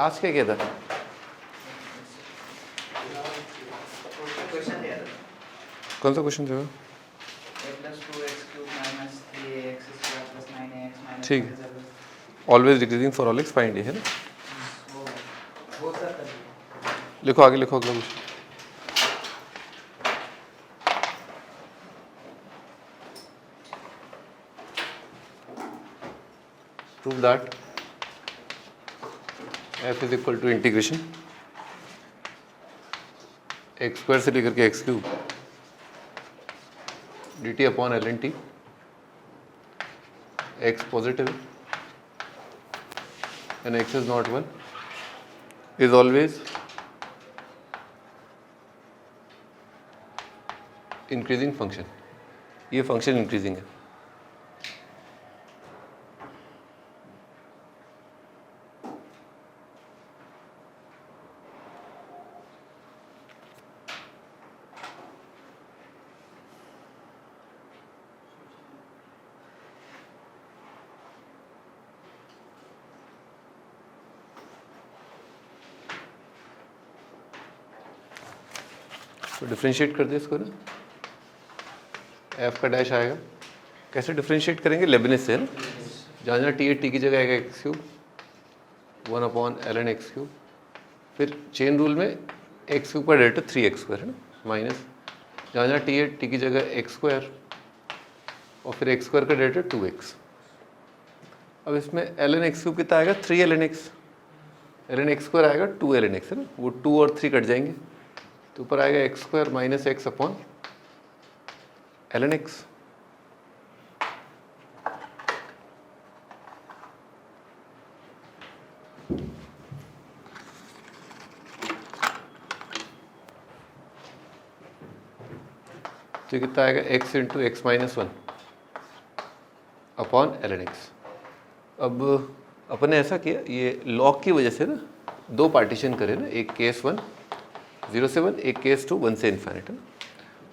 Last क्या किया था? कौन सा क्वेश्चन था? ठीक है, always decreasing for all x find a, है ना? लिखो आगे, लिखो अगला question. Prove that f is equal to integration x square से लेकर के x cube d t upon l n t, x positive and x is not one, is always increasing function. ये फंक्शन इंक्रीजिंग है। तो differentiate कर दे इसको ना, F का डैश आएगा। कैसे डिफ्रेंशिएट करेंगे? लेबनिज से, है ना? जहाँ जहाँ टी है टी की जगह आएगा x cube 1 upon l n x cube, फिर चेन रूल में एक्स क्यूब का डेरिवेटिव 3x स्क्वायर, है ना, माइनस जहाँ जहाँ टी है टी की जगह एक्स स्क्वायर और फिर एक्स स्क्वायर का डेरिवेटिव 2x। अब इसमें एल एन एक्स क्यूब कितना आएगा? 3 l n x, l n x square आएगा 2 एल एन एक्स, है ना? वो 2 और 3 कट जाएंगे तो ऊपर आएगा x square minus x upon l n x. तो कितना आएगा? X into x minus 1 upon l n x. अब अपने ऐसा किया, ये लॉग की वजह से ना दो पार्टीशन करे ना, एक केस 1 0 से 1, एक केस 2 1 से इन्फाइनाइट, है ना?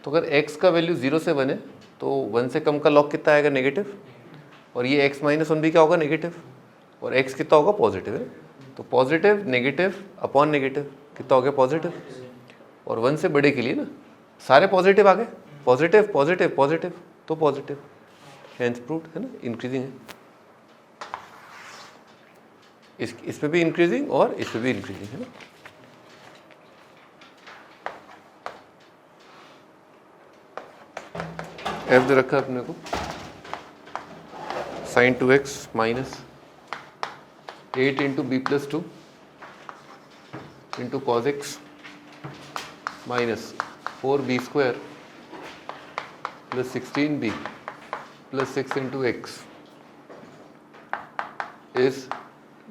तो अगर x का वैल्यू 0 से 1 है तो 1 से कम का लॉग कितना आएगा? नेगेटिव। और ये x माइनस 1 भी क्या होगा? नेगेटिव। और x कितना होगा? पॉजिटिव, है। तो पॉजिटिव नेगेटिव अपॉन नेगेटिव कितना हो गया? पॉजिटिव। और 1 से बड़े के लिए ना सारे पॉजिटिव आ गए, पॉजिटिव पॉजिटिव पॉजिटिव, तो पॉजिटिव, हेंस प्रूव्ड, है ना? इंक्रीजिंग है। इस पे भी इंक्रीजिंग और इस पे भी इंक्रीजिंग, है ना? एफ दे रखा है अपने को, sine 2x minus 8 into b plus 2 into cos x minus 4b square plus 16b plus 6 into x is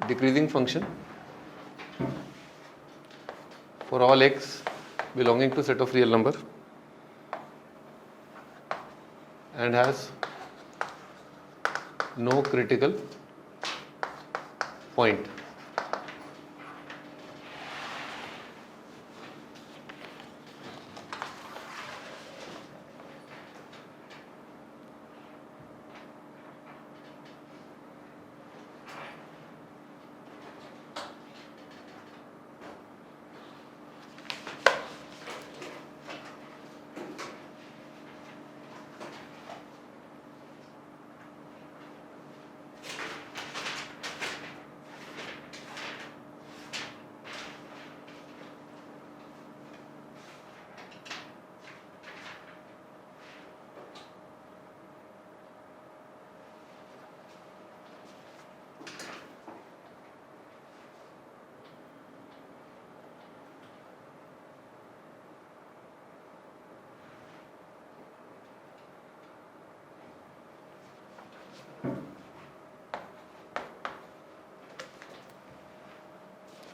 decreasing function for all x belonging to set of real number and has no critical point.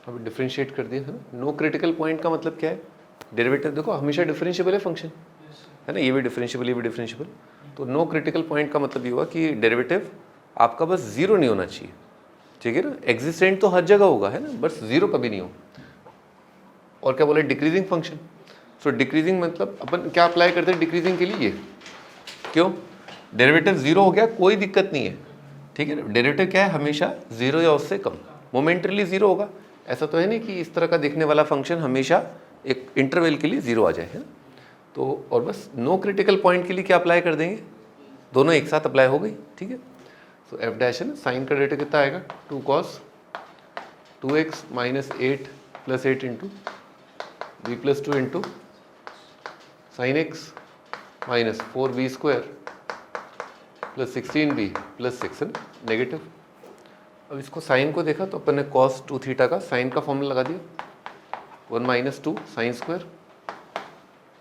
अभी differentiate कर दिया, है ना? No critical point का मतलब क्या है? Derivative देखो हमेशा डिफरेंशिएबल है फंक्शन, है ना? ये भी डिफरेंशिएबल, ये भी डिफरेंशिएबल। तो नो क्रिटिकल पॉइंट का मतलब ये हुआ कि डेरिवेटिव आपका बस जीरो नहीं होना चाहिए, ठीक है ना? एग्जिस्टेंट तो हर जगह होगा, है ना? बस जीरो कभी नहीं हो। और क्या बोले? Decreasing function. सो डिक्रीजिंग मतलब अपन क्या अप्लाई करते हैं डिक्रीजिंग के लिए? क्यों? डेरिवेटिव जीरो हो गया कोई दिक्कत नहीं है, ठीक है ना? डेरिवेटिव क्या है? हमेशा जीरो या उससे कम, मोमेंटरीली जीरो होगा ऐसा तो है नहीं कि इस तरह का दिखने वाला फंक्शन हमेशा एक इंटरवल के लिए 0 आ जाए, है ना। तो और बस नो क्रिटिकल पॉइंट के लिए क्या अप्लाई कर देंगे, दोनों एक साथ अप्लाई हो गई, ठीक है। सो एफ डैश है ना, साइन का डेटा कितना आएगा 2 cos 2x minus 8 plus 8 into b plus 2 into sine x minus 4b square plus 16b plus 6 है ना, नेगेटिव। अब इसको साइन को देखा तो अपन ने cos 2 थीटा का साइन का फॉर्मूला लगा दिया 1 माइनस 2 साइन स्क्वायर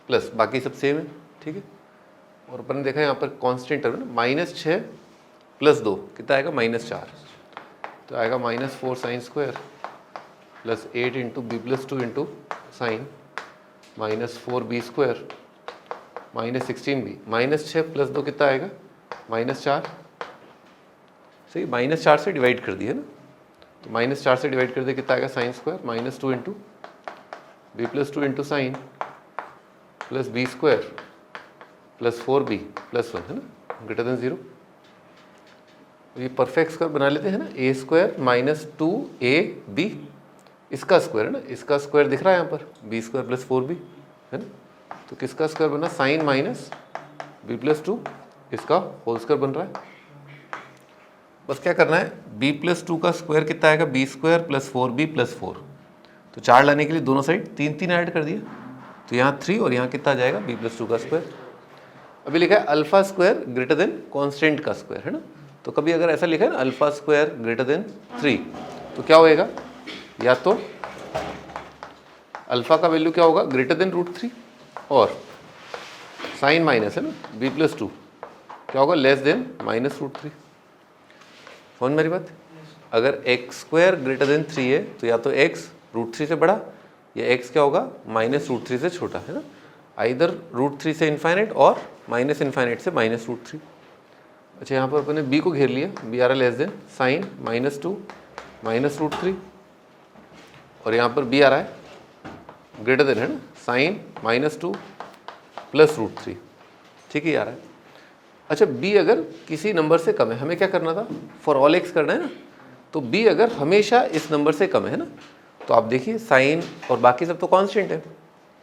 प्लस बाकी सब सेम है, ठीक है। और अपन ने देखा यहाँ पर कांस्टेंट टर्म है ना, -6 प्लस 2 कितना आएगा -4, तो आएगा -4 sine square plus 8 into b plus 2 into sine -4b square -16b, -6 plus 2 कितना आएगा -4, सही, -4 से डिवाइड कर दिया ना, तो -4 से डिवाइड कर दिया कितना आएगा sine square -2 into b plus 2 into sine plus b square plus 4b plus 1 है ना, ग्रेटर देन 0। ये परफेक्ट स्क्वायर बना लेते हैं ना, a स्क्वायर माइनस 2ab इसका स्क्वायर है ना, इसका स्क्वायर दिख रहा है यहाँ पर b स्क्वायर प्लस 4b है ना, तो किसका स्क्वायर बना साइन माइनस b प्लस 2 इसका होल स्क्वायर बन रहा है। बस क्या करना है, b प्लस 2 का स्क्वायर कितना आएगा b square plus 4b plus 4, तो 4 लाने के लिए दोनों साइड 3 ऐड कर दिया, तो यहाँ 3 और यहाँ कितना आ जाएगा b प्लस 2 का स्क्वायर। अभी लिखा है alpha square greater than constant का स्क्वायर है ना, तो कभी अगर ऐसा लिखा है ना अल्फा स्क्वायर ग्रेटर देन 3 तो क्या होएगा, या तो अल्फा का वैल्यू क्या होगा ग्रेटर देन √3 और साइन माइनस है ना b प्लस 2 क्या होगा लेस देन -√3। समझ मेरी बात, अगर एक्स स्क्वायर ग्रेटर देन 3 है तो या तो x √3 से बड़ा या x क्या होगा -√3 से छोटा है ना, आइदर √3 से इन्फाइनाइट और माइनस इन्फाइनाइट से -√3। अच्छा यहाँ पर अपने b को घेर लिया, b आ रहा लेस देन साइन -2 -√3 और यहाँ पर b आ रहा है ग्रेटर देन है ना साइन -2 प्लस √3, ठीक है आ रहा है। अच्छा b अगर किसी नंबर से कम है, हमें क्या करना था फॉर ऑल x करना है ना, तो b अगर हमेशा इस नंबर से कम है ना, तो आप देखिए साइन और बाकी सब तो कांस्टेंट है,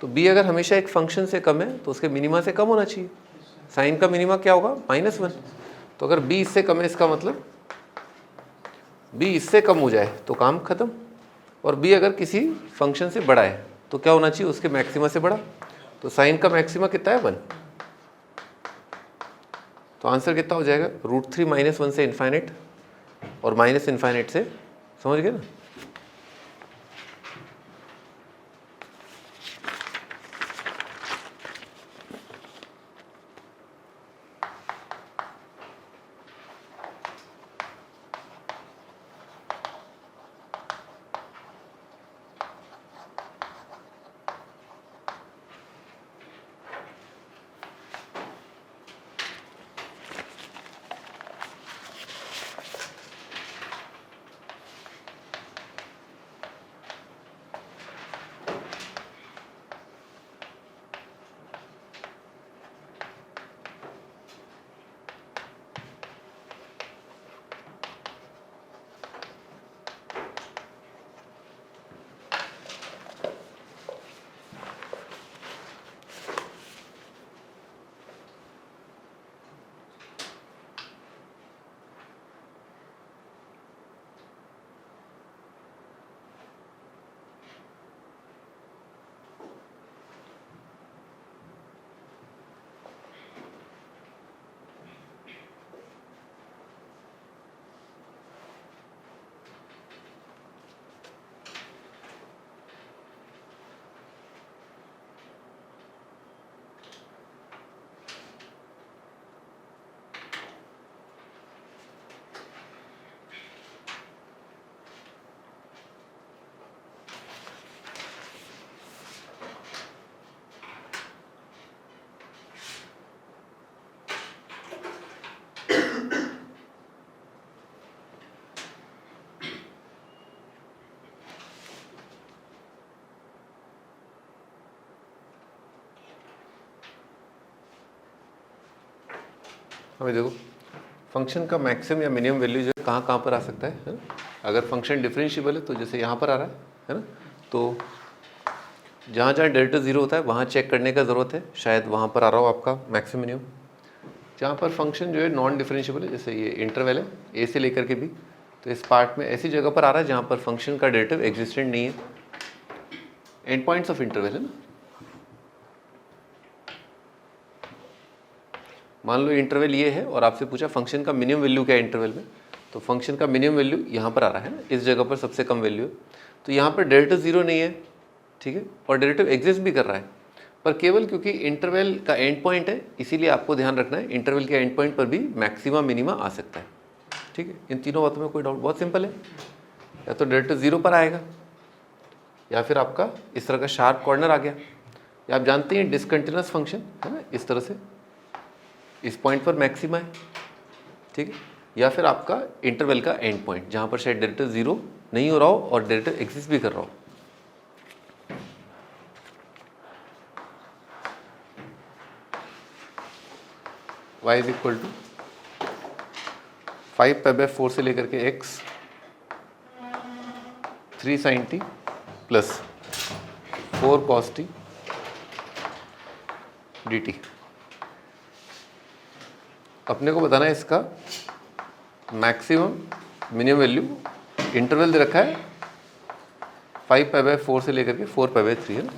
तो b अगर हमेशा एक फंक्शन से कम है तो उसके मिनिमा से कम होना चाहिए, साइन का मिनिमा क्या होगा -1, तो अगर b इससे कम है इसका मतलब b इससे कम हो जाए तो काम खत्म, और b अगर किसी फंक्शन से बड़ा है तो क्या होना चाहिए उसके मैक्सिमा से बड़ा, तो साइन का मैक्सिमा कितना है 1, तो आंसर कितना हो जाएगा √3 -1 से इन्फाइनाइट और माइनस इन्फाइनाइट से, समझ गए ना। हमें देखो फंक्शन का मैक्सिमम या मिनिमम वैल्यू जो है कहाँ पर आ सकता है ना? अगर फंक्शन डिफरेंशिएबल है तो जैसे यहाँ पर आ रहा है है ना। तो जहाँ जहाँ डेल्टा 0 होता है वहाँ चेक करने का ज़रूरत है, शायद वहाँ पर आ रहा हो आपका मैक्सिमम मिनिमम। जहाँ पर फंक्शन जो है नॉन डिफरेंशिएबल है, जैसे ये इंटरवल है ए से लेकर के बी, तो इस पार्ट में ऐसी जगह पर आ रहा है जहाँ पर फंक्शन का डेरिवेटिव एग्जिस्टेंट नहीं है। एंड पॉइंट्स ऑफ इंटरवल है ना। मान लो इंटरवल ये है और आपसे पूछा फंक्शन का मिनिमम वैल्यू क्या है इंटरवल में, तो फंक्शन का मिनिमम वैल्यू यहाँ पर आ रहा है ना, इस जगह पर सबसे कम वैल्यू है। तो यहाँ पर डेरिवेटिव 0 नहीं है, ठीक है, और डेरिवेटिव एग्जिस्ट भी कर रहा है, पर केवल क्योंकि इंटरवल का एंड पॉइंट है इसीलिए आपको ध्यान रखना है इंटरवल के एंड पॉइंट पर भी मैक्सिमा मिनिमा आ सकता है, ठीक है। इन तीनों बातों में कोई डाउट, बहुत सिंपल है। या तो डेरिवेटिव 0 पर आएगा, या फिर आपका इस तरह का शार्प कॉर्नर आ गया, या आप जानते हैं डिसकंटिन्यूअस फंक्शन है ना, इस तरह से इस पॉइंट पर मैक्सिमा है, ठीक है, या फिर आपका इंटरवल का एंड पॉइंट जहाँ पर शायद डेरिवेटिव 0 नहीं हो रहा हो और डेरिवेटिव एग्जिस्ट भी कर रहा हो। y इज इक्वल टू 5π/4 से लेकर के x 3 sin t plus 4 cos t dt। अपने को बताना है इसका मैक्सिमम मिनिमम वैल्यू, इंटरवल दे रखा है 5π/4 से लेकर के 4π/3 है ना।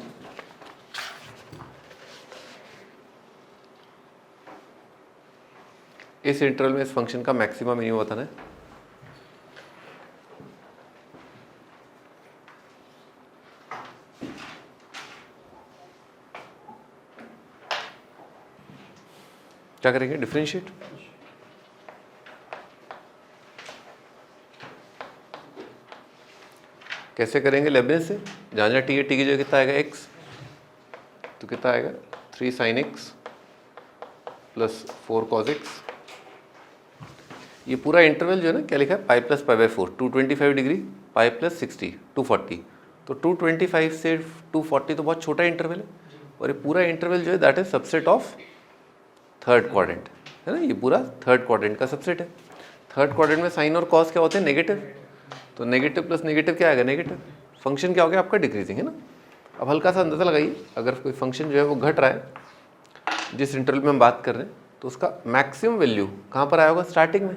इस इंटरवल में इस फंक्शन का मैक्सिमम मिनिमम बताना है। क्या करेंगे, डिफरेंशिएट। कैसे करेंगे, लेबनिज़ से। जहाँ जहाँ टी है, टी की जगह कितना आएगा x, तो कितना आएगा 3 sin x plus 4 cos x। ये पूरा इंटरवल जो है ना क्या लिखा है, pi plus π/4 225 degree, pi plus 60 240। तो 225 से 240 तो बहुत छोटा इंटरवल है, और ये पूरा इंटरवल जो है that is subset of third quadrant है ना। ये पूरा थर्ड क्वाड्रेंट का सबसेट है। थर्ड क्वाड्रेंट में साइन और कॉस क्या होते हैं, नेगेटिव। तो नेगेटिव प्लस नेगेटिव क्या आएगा, नेगेटिव। फंक्शन क्या हो गया आपका, डिक्रीजिंग है ना। अब हल्का सा अंदाजा लगाइए, अगर कोई फंक्शन जो है वो घट रहा है जिस इंटरवल में हम बात कर रहे हैं, तो उसका मैक्सिमम वैल्यू कहाँ पर आया होगा, स्टार्टिंग में,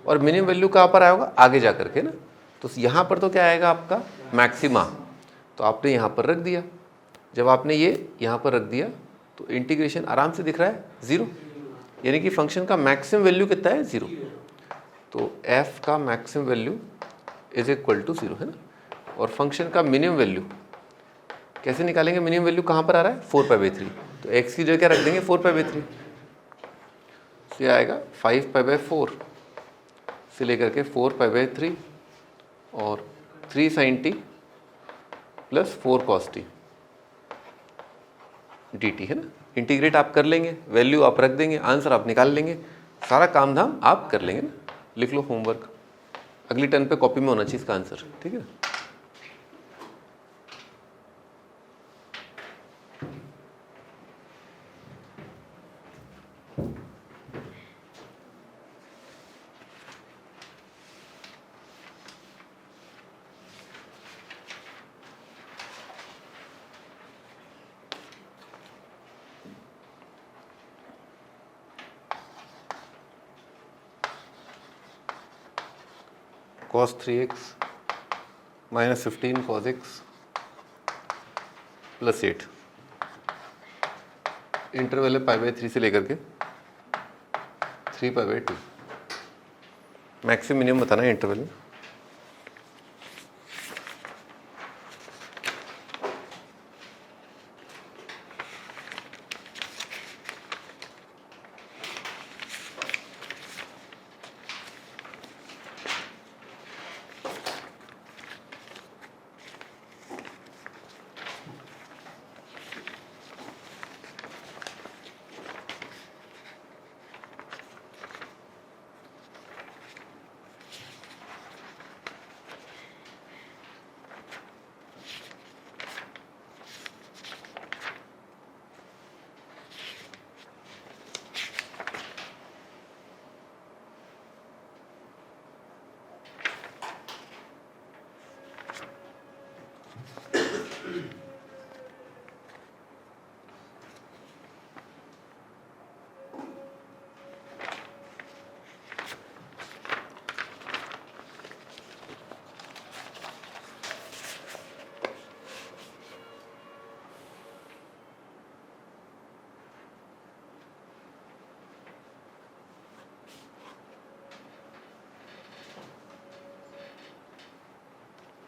और मिनिमम वैल्यू कहाँ पर आया होगा, आगे जा करके ना। तो यहाँ पर तो क्या आएगा आपका मैक्सिमा, तो आपने यहाँ पर रख दिया। जब आपने ये यहाँ पर रख दिया तो इंटीग्रेशन आराम से दिख रहा है 0, यानी कि फंक्शन का मैक्सिमम वैल्यू कितना है, 0। तो f का maximum value is equal to 0 है ना। और फंक्शन का मिनिमम वैल्यू कैसे निकालेंगे, मिनिमम वैल्यू कहाँ पर आ रहा है, 4π/3। तो x की जगह क्या रख देंगे, 4π/3। तो ये आएगा 5π/4 से लेकर के 4π/3 और 3 sin t plus 4 cos t dt है ना। इंटीग्रेट आप कर लेंगे, वैल्यू आप रख देंगे, आंसर आप निकाल लेंगे, सारा काम धाम आप कर लेंगे ना। लिख लो होमवर्क, अगली टर्न पे कॉपी में होना चाहिए इसका आंसर, ठीक है। cos 3x minus 15 cos x plus 8। Interval है π/3 से लेकर के 3π/2। मैक्सिमम मिनिमम बताना है इंटरवल में।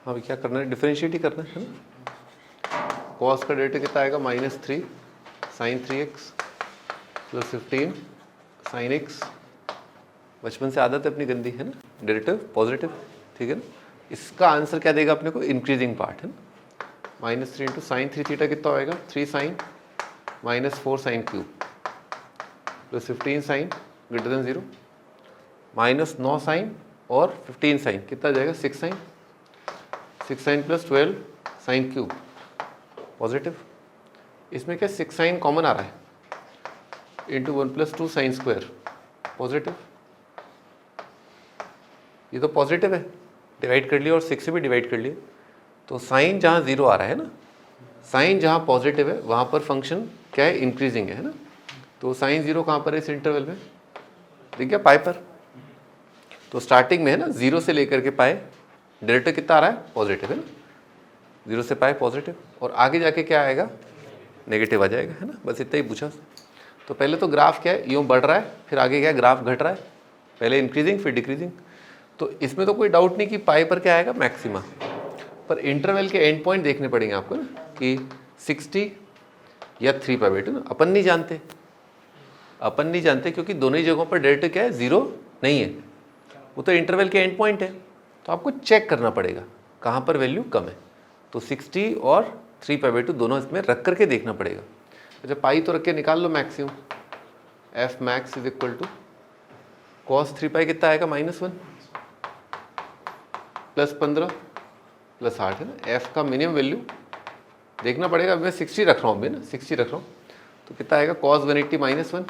हाँ क्या करना है, डिफरेंशिएट ही करना है ना। कॉस का डेरिवेटिव कितना आएगा, -3 sin 3x plus 15 sin x। बचपन से आदत है अपनी गंदी, है ना, डेरिवेटिव पॉजिटिव, ठीक है ना। इसका आंसर क्या देगा अपने को, इंक्रीजिंग पार्ट है ना। -3 इंटू साइन 3 थीटा कितना होएगा, 3 sin -4 sin cube plus 15 sin greater than 0 -9 sin और 15 sin कितना जाएगा, 6 sin plus 12 sin cube positive. इसमें क्या 6 sin कॉमन आ रहा है, into 1 plus 2 sin square positive. ये तो पॉजिटिव है, डिवाइड कर लिया और 6 से भी डिवाइड कर लिया। तो साइन जहाँ 0 आ रहा है ना, साइन जहाँ पॉजिटिव है वहाँ पर फंक्शन क्या है, इंक्रीजिंग है ना। तो साइन 0 कहाँ पर है इस इंटरवल में, ठीक है, पाई पर। तो स्टार्टिंग में है ना 0 से लेकर के पाए, डेरिवेटिव कितना आ रहा है, पॉजिटिव है ना, 0 से पाए पॉजिटिव, और आगे जाके क्या आएगा, नेगेटिव आ जाएगा, है ना। बस इतना ही पूछा। तो पहले तो ग्राफ क्या है, यूँ बढ़ रहा है, फिर आगे क्या है, ग्राफ घट रहा है, पहले इंक्रीजिंग फिर डिक्रीजिंग। तो इसमें तो कोई डाउट नहीं कि पाई पर क्या आएगा, मैक्सिमा। पर इंटरवल के एंड पॉइंट देखने पड़ेंगे आपको ना, कि 60 या 3π/2 ना, अपन नहीं जानते क्योंकि दोनों ही जगहों पर डेरिवेटिव क्या है, 0 नहीं है, वो तो इंटरवल के एंड पॉइंट है। तो आपको चेक करना पड़ेगा कहाँ पर वैल्यू कम है। तो 60 और 3π/2 दोनों इसमें रख करके देखना पड़ेगा। अच्छा पाई तो रख के निकाल लो maximum, f max is equal to cos 3π कितना आएगा, -1 प्लस 15 प्लस 8 है ना। एफ का मिनिमम वैल्यू देखना पड़ेगा, मैं 60 रख रहा हूँ अभी ना, 60 रख रहा हूँ। तो कितना आएगा, cos 180 -1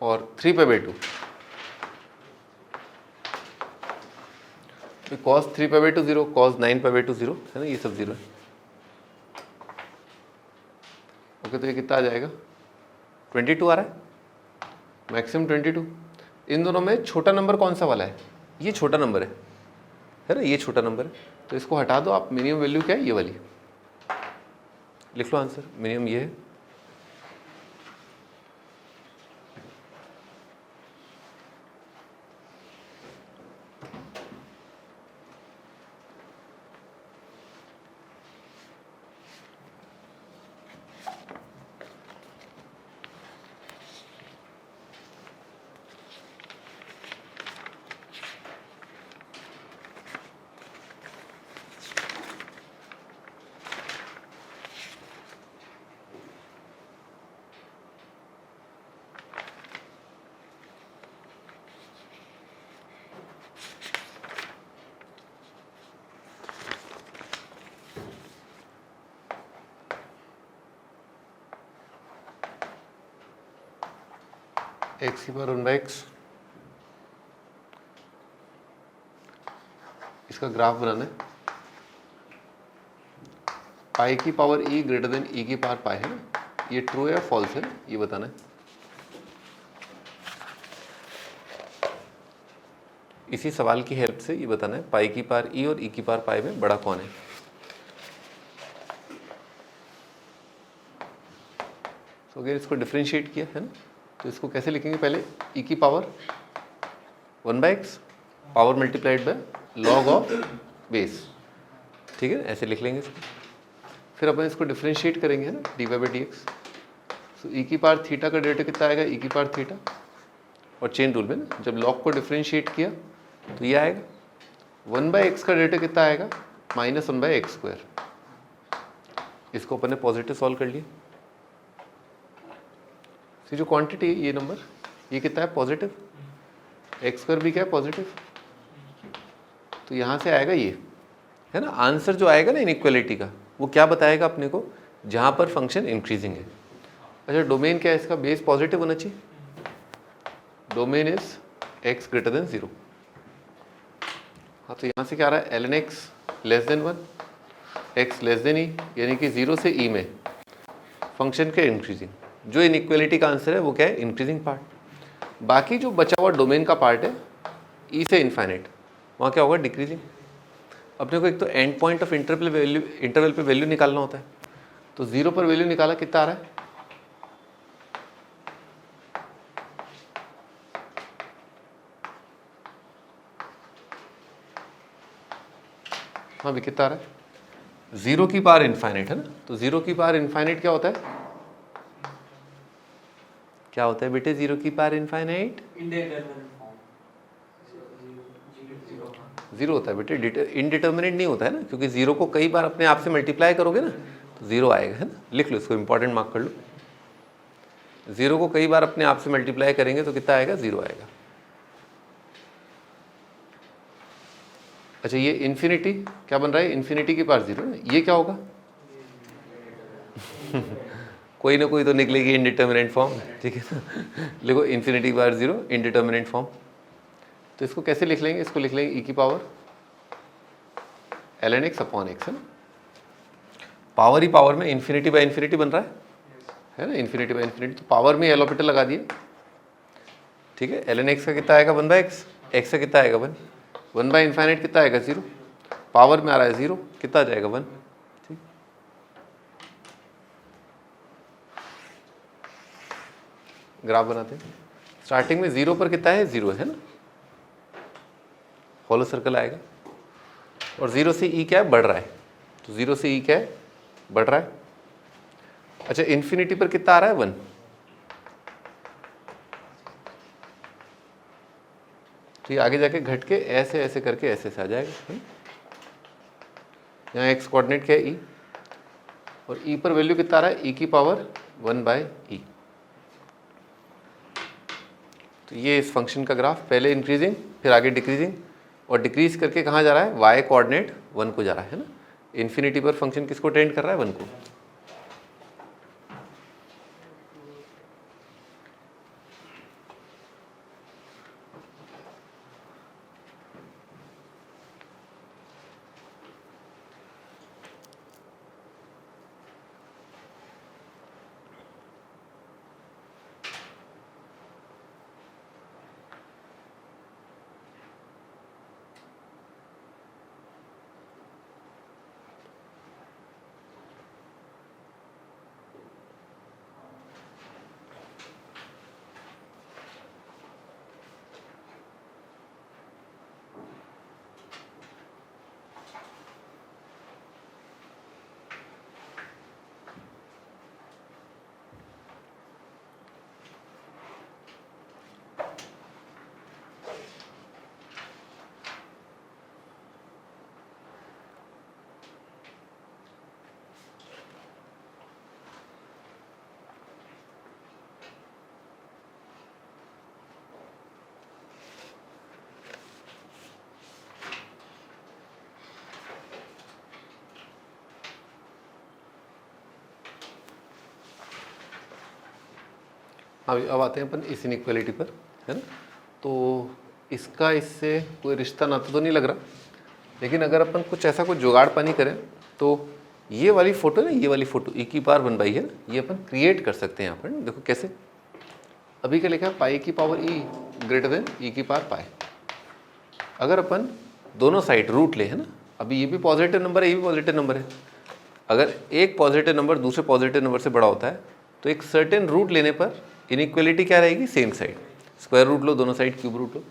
और 3π/2 cos 3π/2 0, cos 9π/2 0 है ना, ये सब 0 है। ओके तो ये कितना आ जाएगा, 22 आ रहा है, मैक्सिमम 22। इन दोनों में छोटा नंबर कौन सा वाला है, ये छोटा नंबर है ना, ये छोटा नंबर है। तो इसको हटा दो आप, मिनिमम वैल्यू क्या है, ये वाली लिख लो आंसर, मिनिमम ये है। x की पावर 1/x, इसका ग्राफ बनाना है। पाई की power e greater than e की पावर पाई है ना, ये ट्रू है या फॉल्स है, ये बताना है। इसी सवाल की हेल्प से ये बताना है पाई की पावर e और e की पावर पाई में बड़ा कौन है। तो अगर इसको डिफरेंशिएट किया है ना, तो इसको कैसे लिखेंगे, पहले e की power 1/x power multiplied by log of base, ठीक है, ऐसे लिख लेंगे इसको। फिर अपन इसको डिफरेंशिएट करेंगे है ना, dy/dx। सो e की पावर थीटा का डेरिवेटिव कितना आएगा, e की पावर थीटा, और चेन रूल में ना जब लॉग को डिफरेंशिएट किया तो ये आएगा। 1/x का डेरिवेटिव कितना आएगा, -1/x²। इसको अपन ने पॉजिटिव सॉल्व कर लिया। तो जो क्वांटिटी है ये नंबर, ये कितना है, पॉजिटिव, x² भी क्या है, पॉजिटिव। तो यहाँ से आएगा ये है ना, आंसर जो आएगा ना इनइक्वालिटी का, वो क्या बताएगा अपने को, जहाँ पर फंक्शन इंक्रीजिंग है। अच्छा डोमेन क्या है इसका, बेस पॉजिटिव होना चाहिए, domain is x greater than 0। हाँ तो यहाँ से क्या आ रहा है, ln x less than 1, x less than e, यानी कि 0 से e में फंक्शन के इंक्रीजिंग। जो इनइक्वालिटी का आंसर है वो क्या है, इंक्रीजिंग पार्ट। बाकी जो बचा हुआ डोमेन का पार्ट है ई से इन्फाइनाइट, वहाँ क्या होगा, डिक्रीजिंग। अपने को एक तो एंड पॉइंट ऑफ इंटरवल पे वैल्यू निकालना होता है। तो 0 पर वैल्यू निकाला, कितना आ रहा है, हाँ भी कितना आ रहा है, 0 की पावर इनफाइनाइट है ना, तो 0 की पावर इनफाइनाइट क्या होता है, क्या होता है बेटे 0 की पावर इनफाइनाइट, जीरो होता है बेटे, इनडिटर्मिनेट नहीं होता है ना, क्योंकि 0 को कई बार अपने आप से मल्टीप्लाई करोगे ना तो 0 आएगा, है ना, लिख लो इसको, इंपॉर्टेंट मार्क कर लो, 0 को कई बार अपने आप से मल्टीप्लाई करेंगे तो कितना आएगा, 0 आएगा। अच्छा ये इन्फिनिटी क्या बन रहा है, इन्फिनिटी की पावर 0 है, ये क्या होगा कोई ना कोई तो निकलेगी इनडिटर्मिनेट फॉर्म, ठीक है ना, लिखो इन्फिनिटी की पावर 0 इनडिटर्मिनेट फॉर्म। तो इसको कैसे लिख लेंगे, इसको लिख लेंगे e की power ln x upon x, है ना, पावर ही पावर में इन्फिनिटी बाय इन्फिनिटी बन रहा है ना, इन्फिनिटी बाय इन्फिनिटी, तो पावर में एल ऑर्बिटल लगा दिए, ठीक है, ln x का कितना आएगा 1/x, x का कितना आएगा 1, 1 बाय इन्फाइनाइट कितना आएगा 0, पावर में आ रहा है 0, कितना आ जाएगा 1, ठीक। ग्राफ बनाते हैं, स्टार्टिंग में 0 पर कितना है 0 है ना, होलो सर्कल आएगा, और 0 से e क्या है बढ़ रहा है, तो 0 से e क्या है बढ़ रहा है। अच्छा इन्फिनिटी पर कितना आ रहा है 1, तो ये आगे जाके घट के ऐसे ऐसे करके ऐसे से आ जाएगा, है ना? यहाँ एक्स कोऑर्डिनेट क्या है e, और e पर वैल्यू कितना आ रहा है e की पावर 1/e। तो ये इस फंक्शन का ग्राफ पहले इंक्रीजिंग फिर आगे डिक्रीजिंग, और डिक्रीज करके कहाँ जा रहा है, y कोऑर्डिनेट 1 को जा रहा है ना, इन्फिनिटी पर फंक्शन किसको टेंड कर रहा है 1 को। अब आते हैं अपन इस इनइक्वालिटी पर, है ना, तो इसका इससे कोई रिश्ता नाता तो नहीं लग रहा, लेकिन अगर अपन कुछ ऐसा कुछ जुगाड़ पानी करें तो ये वाली फोटो ना, ये वाली फोटो e की पावर 1/e है ना, ये अपन क्रिएट कर सकते हैं यहाँ पर, देखो कैसे, अभी क्या लिखा है पाई की power e greater than e की पावर पाई। अगर अपन दोनों साइड रूट ले, है ना, अभी ये भी पॉजिटिव नंबर है ये भी पॉजिटिव नंबर है, अगर एक पॉजिटिव नंबर दूसरे पॉजिटिव नंबर से बड़ा होता है तो एक सर्टेन रूट लेने पर इनइक्वालिटी क्या रहेगी, सेम साइड, स्क्वायर रूट लो दोनों साइड, क्यूब रूट लो,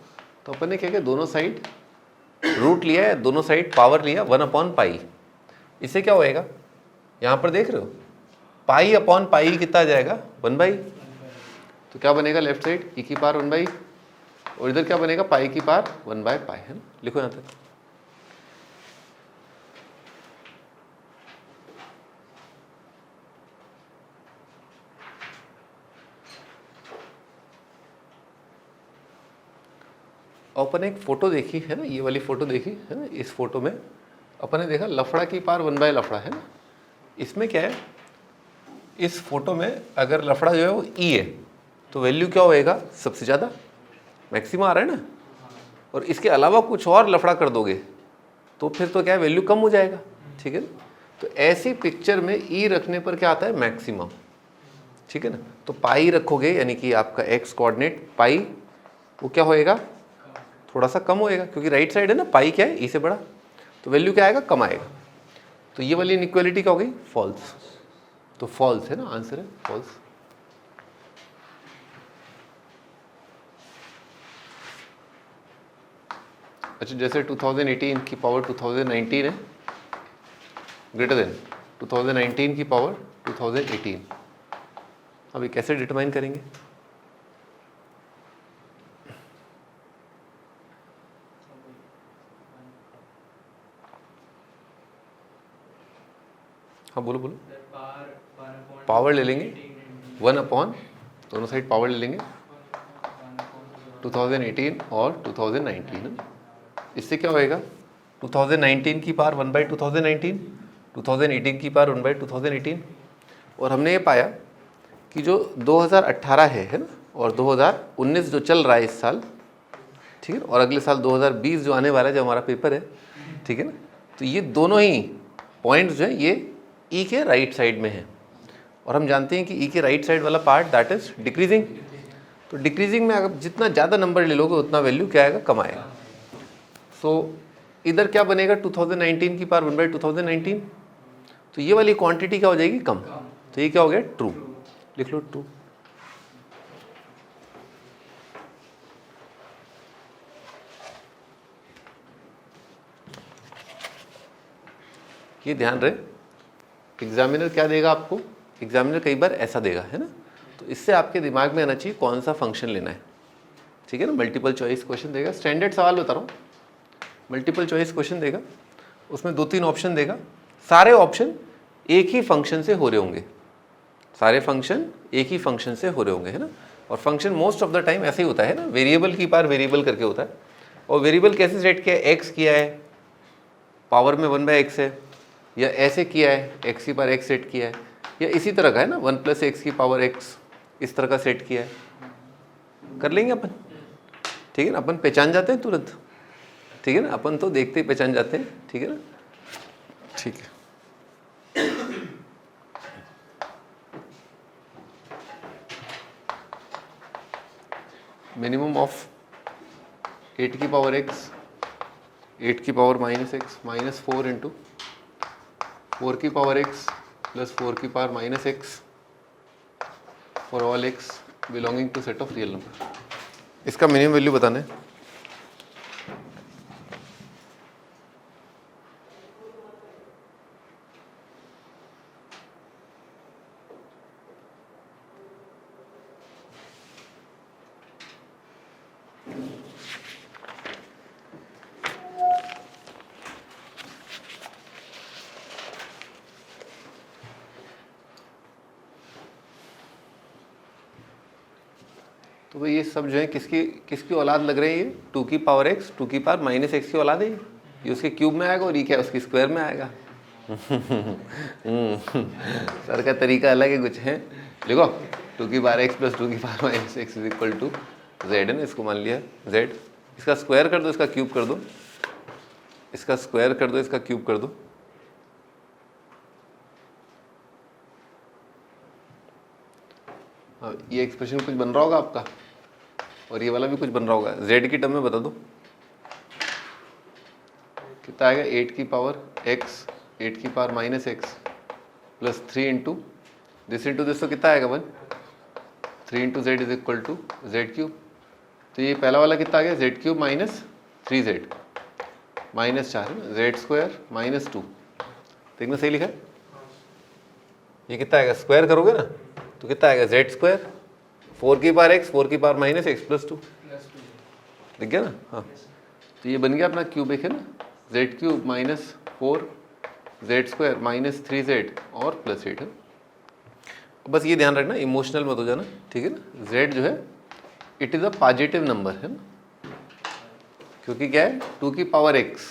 तो अपन ने क्या किया दोनों साइड रूट लिया है, दोनों साइड पावर लिया 1/पाई। इससे क्या होएगा, यहाँ पर देख रहे हो पाई अपॉन पाई कितना आ जाएगा 1/, तो क्या बनेगा लेफ्ट साइड e की पावर 1/, और इधर क्या बनेगा पाई की पावर 1/पाई, है ना, लिखो यहाँ तक। अपन एक फोटो देखी है ना, ये वाली फोटो देखी है ना, इस फोटो में अपन ने देखा लफड़ा की पार 1/, लफड़ा है ना, इसमें क्या है, इस फोटो में अगर लफड़ा जो है वो ई है तो वैल्यू क्या होएगा सबसे ज़्यादा, मैक्सिमा आ रहा है ना, और इसके अलावा कुछ और लफड़ा कर दोगे तो फिर तो क्या है वैल्यू कम हो जाएगा, ठीक है ना, तो ऐसी पिक्चर में ई रखने पर क्या आता है मैक्सिमम, ठीक है ना, तो पाई रखोगे यानी कि आपका एक्स कोऑर्डिनेट पाई वो क्या होएगा थोड़ा सा कम होएगा, क्योंकि राइट साइड है ना, पाई क्या है ई से बड़ा, तो वैल्यू क्या आएगा कम आएगा, तो ये वाली इनइक्वालिटी क्या हो गई फॉल्स, तो फॉल्स है ना, आंसर है फॉल्स। अच्छा जैसे 2018 की पावर 2019 है ग्रेटर देन 2019 की पावर 2018। अब ये कैसे डिटरमाइन करेंगे? हाँ बोलो बोलो। पावर ले लेंगे 1/, दोनों साइड पावर ले लेंगे 2018 और 2019। इससे क्या होएगा? 2019 की पावर 1/2019, 2018 की पावर 1/2018। और हमने ये पाया कि जो 2018 है ना, और 2019 जो चल रहा है इस साल, ठीक है, और अगले साल 2020 जो आने वाला है, जो हमारा पेपर है, ठीक है ना, तो ये दोनों ही पॉइंट्स जो है ये ई के राइट साइड में है। और हम जानते हैं कि ई के राइट साइड वाला पार्ट दैट इज डिक्रीजिंग। तो डिक्रीजिंग में अगर जितना ज़्यादा नंबर ले लोगे उतना वैल्यू क्या आएगा? कम आएगा। सो इधर क्या बनेगा? 2019 की पावर 1/2019। तो ये वाली क्वांटिटी क्या हो जाएगी? कम। तो ये क्या हो गया? ट्रू। लिख लो ट्रू। ये ध्यान रहे, एग्जामिनर क्या देगा आपको? एग्जामिनर कई बार ऐसा देगा, है ना, तो इससे आपके दिमाग में आना चाहिए कौन सा फंक्शन लेना है, ठीक है ना। मल्टीपल चॉइस क्वेश्चन देगा, स्टैंडर्ड सवाल बता रहा हूँ, मल्टीपल चॉइस क्वेश्चन देगा, उसमें 2-3 ऑप्शन देगा, सारे ऑप्शन एक ही फंक्शन से हो रहे होंगे, सारे फंक्शन एक ही फंक्शन से हो रहे होंगे, है ना। और function most of the time ऐसे ही होता है ना, वेरिएबल की पावर वेरिएबल करके होता है। और वेरिएबल कैसे सेट किया है? एक्स किया है, पावर में 1/x है, या ऐसे किया है x की पावर x सेट किया है, या इसी तरह का है ना 1 + x की पावर x, इस तरह का सेट किया है। कर लेंगे अपन, ठीक है ना, अपन पहचान जाते हैं तुरंत, ठीक है ना, अपन तो देखते ही पहचान जाते हैं, ठीक है ना, ठीक है। मिनिमम ऑफ 8 की पावर x, 8 की पावर -x, -4 इंटू 4 की पावर x प्लस 4 की power -x for all x belonging to set of real number. इसका मिनिमम वैल्यू बताना है। तो भाई ये सब जो है किसकी औलाद लग रही है? ये 2 की पावर x, 2 की पावर -x की औलाद है। ये उसके क्यूब में आएगा और ये क्या उसकी स्क्वायर में आएगा। सर का तरीका अलग है कुछ है। देखो 2 की पावर x प्लस 2 की power -x is equal to z है ना, इसको मान लिया z। इसका स्क्वायर कर दो, इसका क्यूब कर दो, इसका स्क्वायर कर दो, इसका क्यूब कर दो। ये एक्सप्रेशन कुछ बन रहा होगा आपका, और ये वाला भी कुछ बन रहा होगा। z की टर्म में बता दो कितना आएगा? 8 की पावर x, 8 की power -x plus 3 into this तो कितना आएगा 1, 3 into z is equal to z cube. तो ये पहला वाला कितना आ गया? z क्यूब माइनस 3z -4 है ना, z स्क्वायर -2। देखना सही लिखा है। ये कितना आएगा? स्क्वायर करोगे ना तो कितना आएगा? z स्क्वायर 4 की पावर x, 4 की पावर -x प्लस 2। दिख गया ना? हाँ, तो ये बन गया अपना क्यूब एक है ना, z cube -4 z square -3z और प्लस 8 है। बस ये ध्यान रखना, इमोशनल मत हो जाना, ठीक है ना। z जो है it is a positive number है ना, क्योंकि क्या है 2 की पावर x।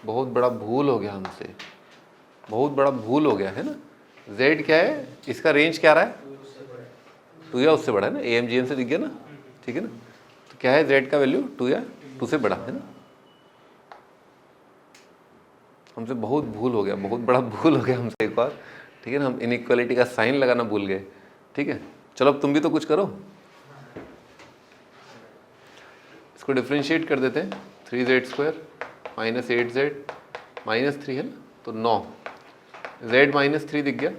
बहुत बड़ा भूल हो गया हमसे, बहुत बड़ा भूल हो गया है ना। z क्या है? इसका रेंज क्या रहा है? 2 या उससे बड़ा है ना, AMGM से दिख गया ना, ठीक है ना। तो क्या है z का वैल्यू? 2 या 2 से बड़ा है ना। हमसे बहुत भूल हो गया, बहुत बड़ा भूल हो गया हमसे एक बार, ठीक है ना। हम इनइक्वालिटी का साइन लगाना भूल गए, ठीक है। चलो अब तुम भी तो कुछ करो, इसको डिफ्रेंशिएट कर देते हैं। 3z स्क्वायर -8z -3 है ना, तो 9 z -3 दिख गया,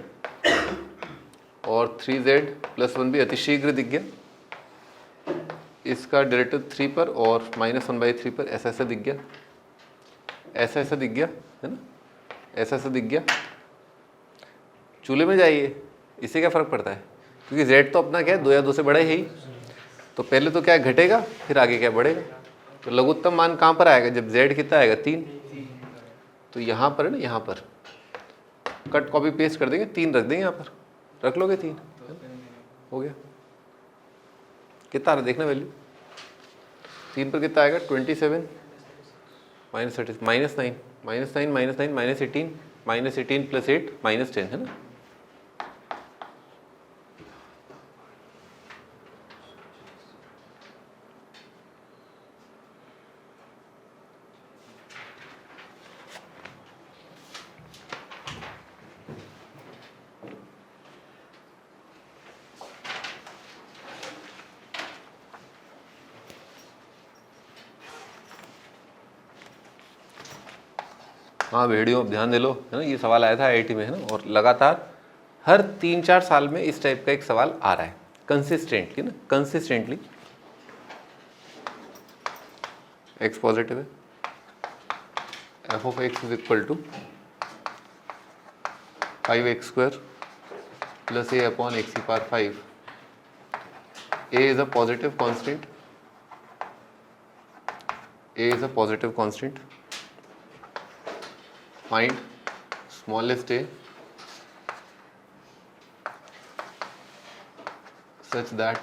और 3z प्लस 1 भी अतिशीघ्र दिख गया। इसका डेरिवेटिव 3 पर और -1/3 पर ऐसा ऐसा दिख गया, ऐसा ऐसा दिख गया है ना। ऐसा ऐसा दिख गया, चूल्हे में जाइए, इससे क्या फ़र्क पड़ता है, क्योंकि z तो अपना क्या है 2 या 2 से बड़ा है ही, तो पहले तो क्या घटेगा फिर आगे क्या बढ़ेगा। तो लघुत्तम मान कहाँ पर आएगा जब z कितना आएगा 3, तो यहाँ पर है ना, यहाँ पर कट कॉपी पेस्ट कर देंगे, 3 रख देंगे, यहाँ पर रख लोगे 3, हो गया। कितना आ रहा देखना वैल्यू, 3 पर कितना आएगा 27 minus 30 minus 9 minus 9 minus 9 minus 18 minus 18 plus 8 minus 10 है ना। हाँ भेड़ियों, अब ध्यान दे लो है ना, ये सवाल आया था आईआईटी में है ना, और लगातार हर 3-4 साल में इस टाइप का एक सवाल आ रहा है कंसिस्टेंटली ना, कंसिस्टेंटली। x पॉजिटिव है, f of x is equal to 5x² plus a upon x की power 5। a is a positive constant, a is a positive constant. Find smallest a such that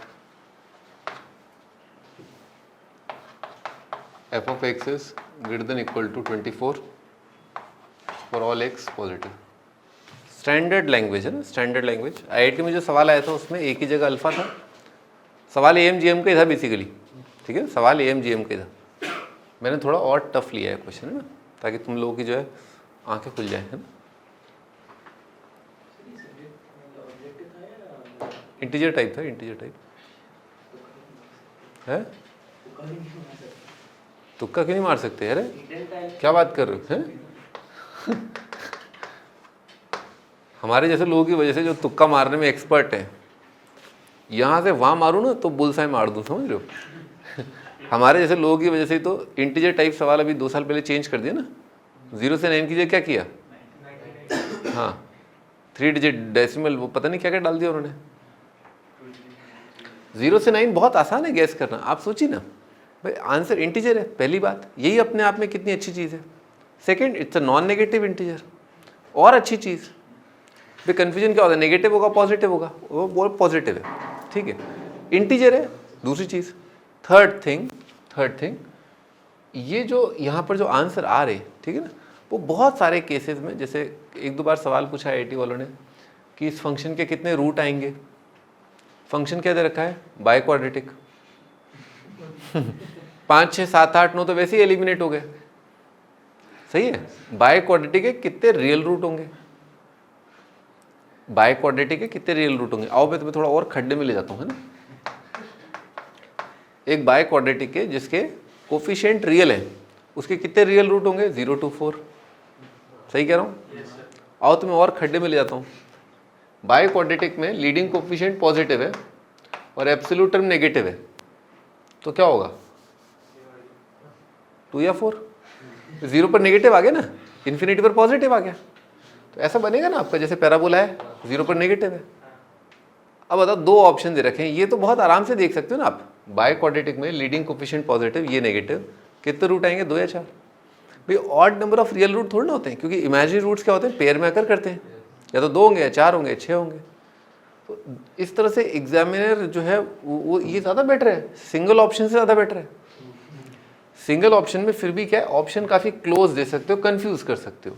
f of x is greater than equal to 24 for all x positive। Standard language है ना, standard language. IIT में जो सवाल आया था उसमें एक ही जगह अल्फा था, सवाल AMGM का ही था बेसिकली, ठीक है, सवाल AMGM का ही था। मैंने थोड़ा और टफ लिया है क्वेश्चन है ना, ताकि तुम लोगों की जो है आंखें खुल जाए है ना। इंटीजर टाइप था, इंटीजर टाइप है। तुक्का क्यों नहीं मार सकते, अरे क्या बात कर रहे हो हैं? हमारे जैसे लोगों की वजह से जो तुक्का मारने में एक्सपर्ट हैं, यहाँ से वहाँ मारूँ ना तो बुलसाई मार दूँ, समझ रहे हो। हमारे जैसे लोगों की वजह से तो इंटीजर टाइप सवाल अभी 2 साल पहले चेंज कर दिया ना, 0 से 9 कीजिए, क्या किया, हाँ 3 डिजिट डेसिमल, वो पता नहीं क्या क्या डाल दिया उन्होंने। 0 से 9 बहुत आसान है गैस करना, आप सोचिए ना भाई, आंसर इंटीजर है, पहली बात यही अपने आप में कितनी अच्छी चीज़ है। Second, it's a non negative integer, और अच्छी चीज़। भाई कन्फ्यूजन क्या होता है, नेगेटिव होगा पॉजिटिव होगा, वो पॉजिटिव है, ठीक है, इंटीजर है, दूसरी चीज़। थर्ड थिंग, ये जो यहाँ पर जो आंसर आ रहे, ठीक है ना, वो बहुत सारे केसेस में, जैसे 1-2 बार सवाल पूछा आईआईटी वालों ने कि इस फंक्शन के कितने रूट आएंगे। फंक्शन क्या दे रखा है, बाय क्वाड्रेटिक। 5, 6, 7, 8, 9 तो वैसे ही एलिमिनेट हो गए, सही है। बाय क्वाड्रेटिक के कितने रियल रूट होंगे, बाय क्वाड्रेटिक के कितने रियल रूट होंगे। आओ मैं तुम्हें थोड़ा और खड्डे में ले जाता हूँ है ना। एक बाय क्वाड्रेटिक के जिसके कोफिशिएंट रियल है, उसके कितने रियल रूट होंगे, 0 to 4, सही कह रहा हूँ। आओ तुम्हें और खड्डे में ले जाता हूँ। बाय क्वाड्रेटिक में लीडिंग कोफिशिएंट पॉजिटिव है और एब्सोल्यूट टर्म नेगेटिव है, तो क्या होगा, 2 या 4। 0 पर नेगेटिव आ गया ना, इन्फिनिटी पर पॉजिटिव आ गया, तो ऐसा बनेगा ना आपका, जैसे पैराबोला है 0 पर नेगेटिव है। अब बताओ 2 ऑप्शन दे रखे हैं, ये तो बहुत आराम से देख सकते हो ना आप। बाय क्वाड्रेटिक में लीडिंग कोफिशिएंट पॉजिटिव, ये नेगेटिव, कितने रूट आएंगे, 2 या 4। भाई odd number of real root थोड़ी ना होते हैं, क्योंकि इमेजिनरी रूट्स क्या होते हैं, पेयर में आकर करते हैं, या तो 2 होंगे या 4 होंगे, 6 होंगे। तो इस तरह से एग्जामिनर जो है वो ये ज़्यादा बेटर है, सिंगल ऑप्शन से ज़्यादा बेटर है। सिंगल ऑप्शन में फिर भी क्या है, ऑप्शन काफ़ी क्लोज दे सकते हो, कंफ्यूज कर सकते हो।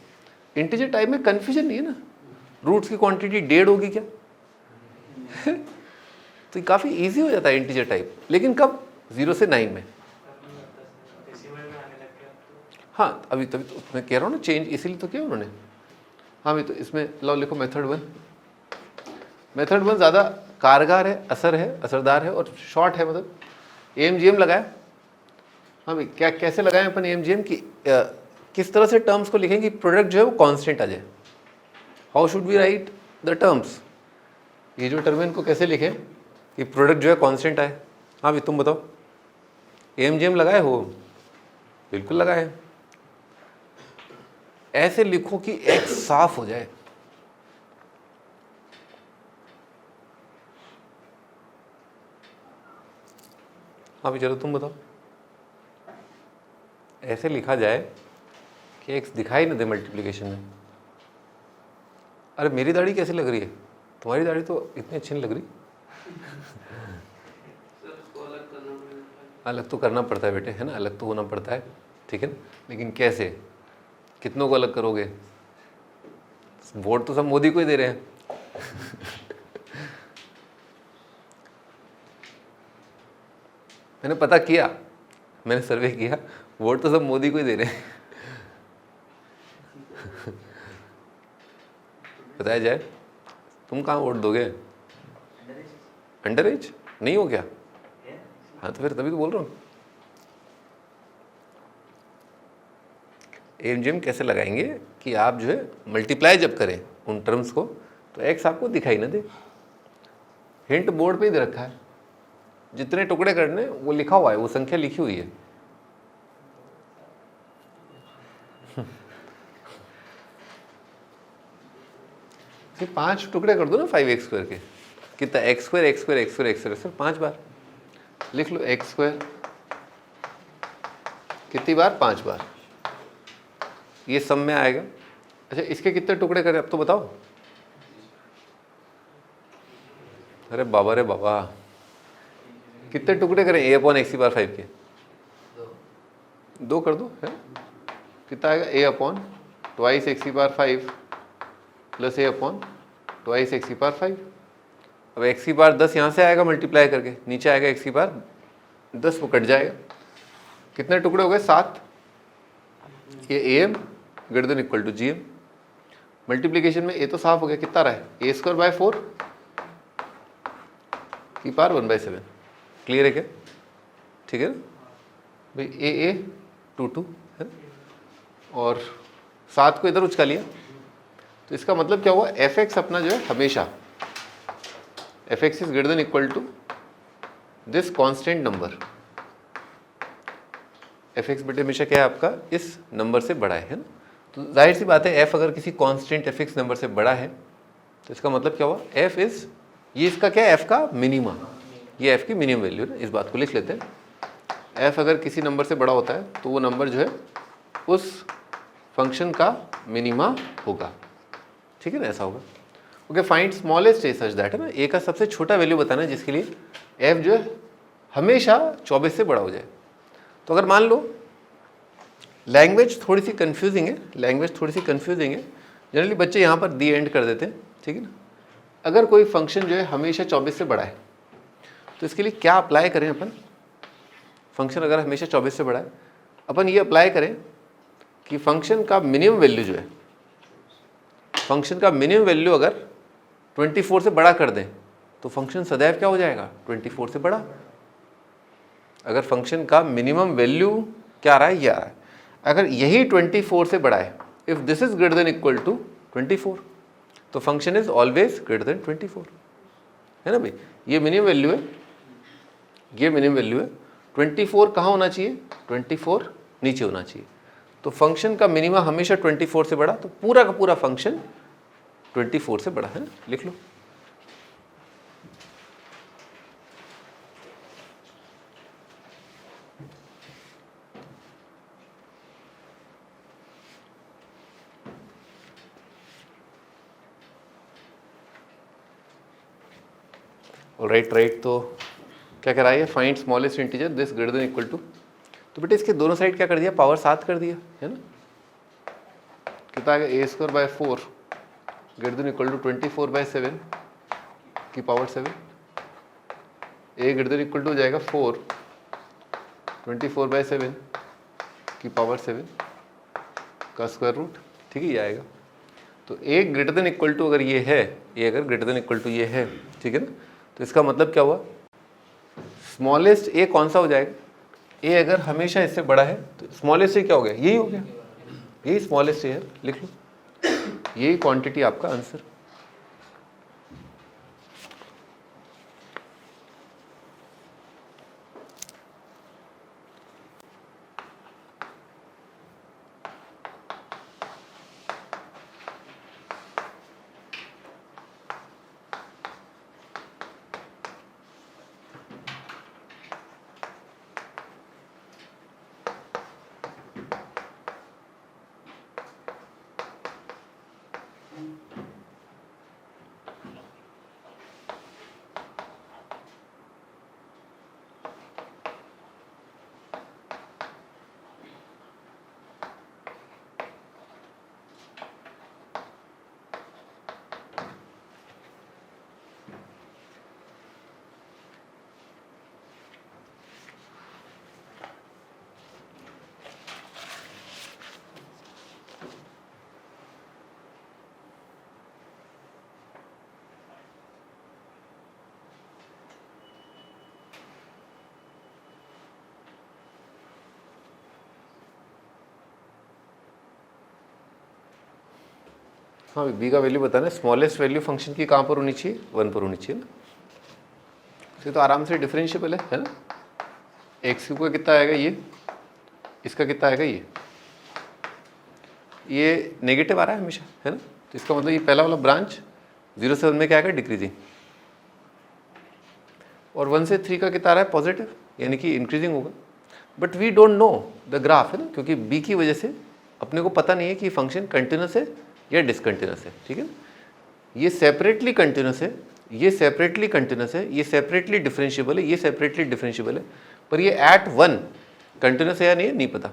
इंटीजर टाइप में कन्फ्यूजन नहीं है ना, रूट्स की क्वांटिटी 1.5 होगी क्या। तो काफ़ी इजी हो जाता है इंटीजर टाइप, लेकिन कब, 0 से 9 में। हाँ अभी तभी तो मैं कह रहा हूँ ना, चेंज इसीलिए तो किया उन्होंने। हाँ अभी तो इसमें लो लिखो मेथड 1। मेथड 1 ज़्यादा कारगर है, असरदार है और शॉर्ट है, मतलब AMGM लगाया। हाँ भाई क्या कैसे लगाएं अपन AMGM की, किस तरह से टर्म्स को लिखें कि प्रोडक्ट जो है वो कांस्टेंट आ जाए। How should we write the terms, ये जो टर्म है इनको कैसे लिखें कि प्रोडक्ट जो है कांस्टेंट आए। हाँ भाई तुम बताओ, AMGM लगाए हो, बिल्कुल लगाए। ऐसे लिखो कि x साफ हो जाए। हाँ भी चलो तुम बताओ, ऐसे लिखा जाए कि x दिखाई ना दे मल्टीप्लिकेशन में। अरे मेरी दाढ़ी कैसी लग रही है, तुम्हारी दाढ़ी तो इतनी अच्छी नहीं लग रही। अलग तो करना पड़ता है बेटे, है ना, अलग तो होना पड़ता है, ठीक है ना, लेकिन कैसे, कितनों को अलग करोगे? वोट तो सब मोदी को ही दे रहे हैं। मैंने पता किया, मैंने सर्वे किया, वोट तो सब मोदी को ही दे रहे हैं। बताया जाए, तुम कहाँ वोट दोगे? अंडर एज नहीं हो क्या? हाँ तो फिर तभी तो बोल रहा हूँ। एमजीएम कैसे लगाएंगे कि आप जो है मल्टीप्लाई जब करें उन टर्म्स को तो एक्स आपको दिखाई ना दे। हिंट बोर्ड पे ही दे रखा है, जितने टुकड़े करने वो लिखा हुआ है, वो संख्या लिखी हुई है। सिर्फ 5 टुकड़े कर दो ना 5x स्क्वायर के, कितना x square x square x square x square, सिर्फ 5 बार लिख लो x स्क्वायर, कितनी बार? 5 बार, ये सब में आएगा। अच्छा इसके कितने टुकड़े करें अब तो बताओ? अरे बाबा रे बाबा, कितने टुकड़े करें a अपॉन एक्स की पावर 5 के? 2 कर दो, है कितना आएगा? a अपॉन ट्वाइस एक्स की power 5 plus a upon twice x की पावर 5। अब एक्स की पावर 10 यहाँ से आएगा मल्टीप्लाई करके, नीचे आएगा एक्स की पावर 10, वो कट जाएगा। कितने टुकड़े हो गए? 7। ये am greater than equal to gm। Multiplication में a तो साफ हो गया, कितना रहा है? a स्क्वायर बाय 4 की पावर 1/7। क्लियर है क्या? ठीक है ना भाई, a 2 है और 7 को इधर उचका लिया, तो इसका मतलब क्या हुआ? fx अपना जो है हमेशा fx is greater than equal to this constant number. fx बेटे हमेशा क्या है आपका? इस नंबर से बड़ा है ना। तो जाहिर सी बात है f अगर किसी कांस्टेंट fx नंबर से बड़ा है तो इसका मतलब क्या हुआ? f इज, ये इसका क्या है? f का मिनिमा, ये f की मिनिमम वैल्यू है। इस बात को लिख लेते हैं। f अगर किसी नंबर से बड़ा होता है तो वो नंबर जो है उस फंक्शन का मिनिमा होगा, ठीक है ना, ऐसा होगा। Okay, find smallest A such that, है ना, ए का सबसे छोटा वैल्यू बताना है जिसके लिए f जो है हमेशा 24 से बड़ा हो जाए। तो अगर मान लो लैंग्वेज थोड़ी सी कंफ्यूजिंग है, जनरली बच्चे यहाँ पर दी एंड कर देते हैं, ठीक है ना। अगर कोई फंक्शन जो है हमेशा 24 से बड़ा है तो इसके लिए क्या अप्लाई करें अपन? फंक्शन अगर हमेशा 24 से बड़ा है, अपन ये अप्लाई करें कि फंक्शन का मिनिमम वैल्यू जो है, फंक्शन का मिनिमम वैल्यू अगर 24 से बड़ा कर दें तो फंक्शन सदैव क्या हो जाएगा? 24 से बड़ा। अगर फंक्शन का मिनिमम वैल्यू क्या आ रहा है? ये आ रहा है। अगर यही 24 से बड़ा है, if this is greater than equal to 24, तो function is always greater than 24, है ना भाई। ये मिनिमम वैल्यू है, ये मिनिमम वैल्यू है। 24 कहाँ होना चाहिए? 24 नीचे होना चाहिए। तो फंक्शन का मिनिमा हमेशा 24 से बड़ा, तो पूरा का पूरा फंक्शन 24 से बड़ा, है ना, लिख लो। राइट, तो क्या करा है? Find smallest integer this greater than equal to, तो बेटे इसके दोनों साइड क्या कर दिया? पावर 7 कर दिया, है ना। कितना आ गया? a square by 4 greater than equal to 24/7 की power 7। a greater than equal to हो जाएगा 4 24/7 की पावर 7 का स्क्वायर रूट, ठीक है, ये आएगा। तो a greater than equal to अगर ये है, a अगर ग्रेटर देन इक्वल टू ये है, ठीक है ना, तो इसका मतलब क्या हुआ? स्मॉलेस्ट a कौन सा हो जाएगा? a अगर हमेशा इससे बड़ा है तो स्मॉलेस्ट a क्या हो गया? यही हो गया, यही स्मॉलेस्ट a है, लिख लो। यही क्वांटिटी आपका आंसर। हाँ बी का वैल्यू बताना, स्मॉलेस्ट वैल्यू फंक्शन की कहाँ पर होनी चाहिए, 1 पर होनी चाहिए ना, ये तो आराम से डिफरेंशिएबल है ना। एक्स क्यूब का कितना आएगा ये, इसका कितना आएगा ये नेगेटिव आ रहा है हमेशा है ना, तो इसका मतलब ये पहला वाला ब्रांच 0 से 1 में क्या आएगा, डिक्रीजिंग, और 1 से 3 का कितना आ रहा है, पॉजिटिव, यानी कि इंक्रीजिंग होगा। But we don't know the graph है ना, क्योंकि बी की वजह से अपने को पता नहीं है कि फंक्शन कंटिन्यूस है या डिसकंटिन्यूस है, ठीक है ना। ये सेपरेटली कंटिन्यूस है, ये सेपरेटली कंटिन्यूस है, ये सेपरेटली डिफरेंशिएबल है, ये सेपरेटली डिफरेंशिएबल है, पर ये एट 1 कंटिन्यूस है या नहीं पता।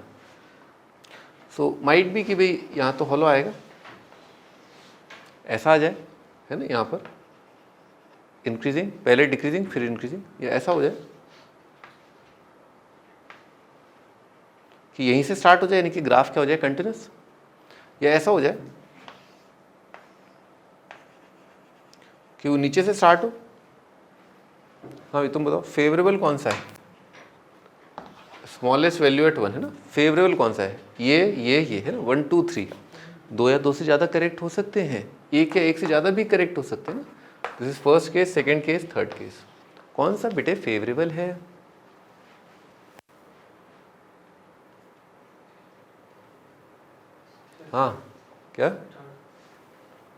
सो माइट बी कि भाई यहाँ तो हॉलो आएगा, ऐसा आ जाए है ना, यहाँ पर इंक्रीजिंग पहले डिक्रीजिंग फिर इंक्रीजिंग, या ऐसा हो जाए कि यहीं से स्टार्ट हो जाए, यानी कि ग्राफ क्या हो जाए, कंटिन्यूस, या ऐसा हो जाए कि वो नीचे से स्टार्ट हो। हाँ तुम बताओ फेवरेबल कौन सा है, स्मॉलेस्ट वैल्यू एट 1 है ना, फेवरेबल कौन सा है, ये है ना, 1 2 3, 2 या 2 से ज़्यादा करेक्ट हो सकते हैं, एक या एक से ज़्यादा भी करेक्ट हो सकते हैं ना। This is first case, second case, third case, कौन सा बेटे फेवरेबल है। हाँ क्या,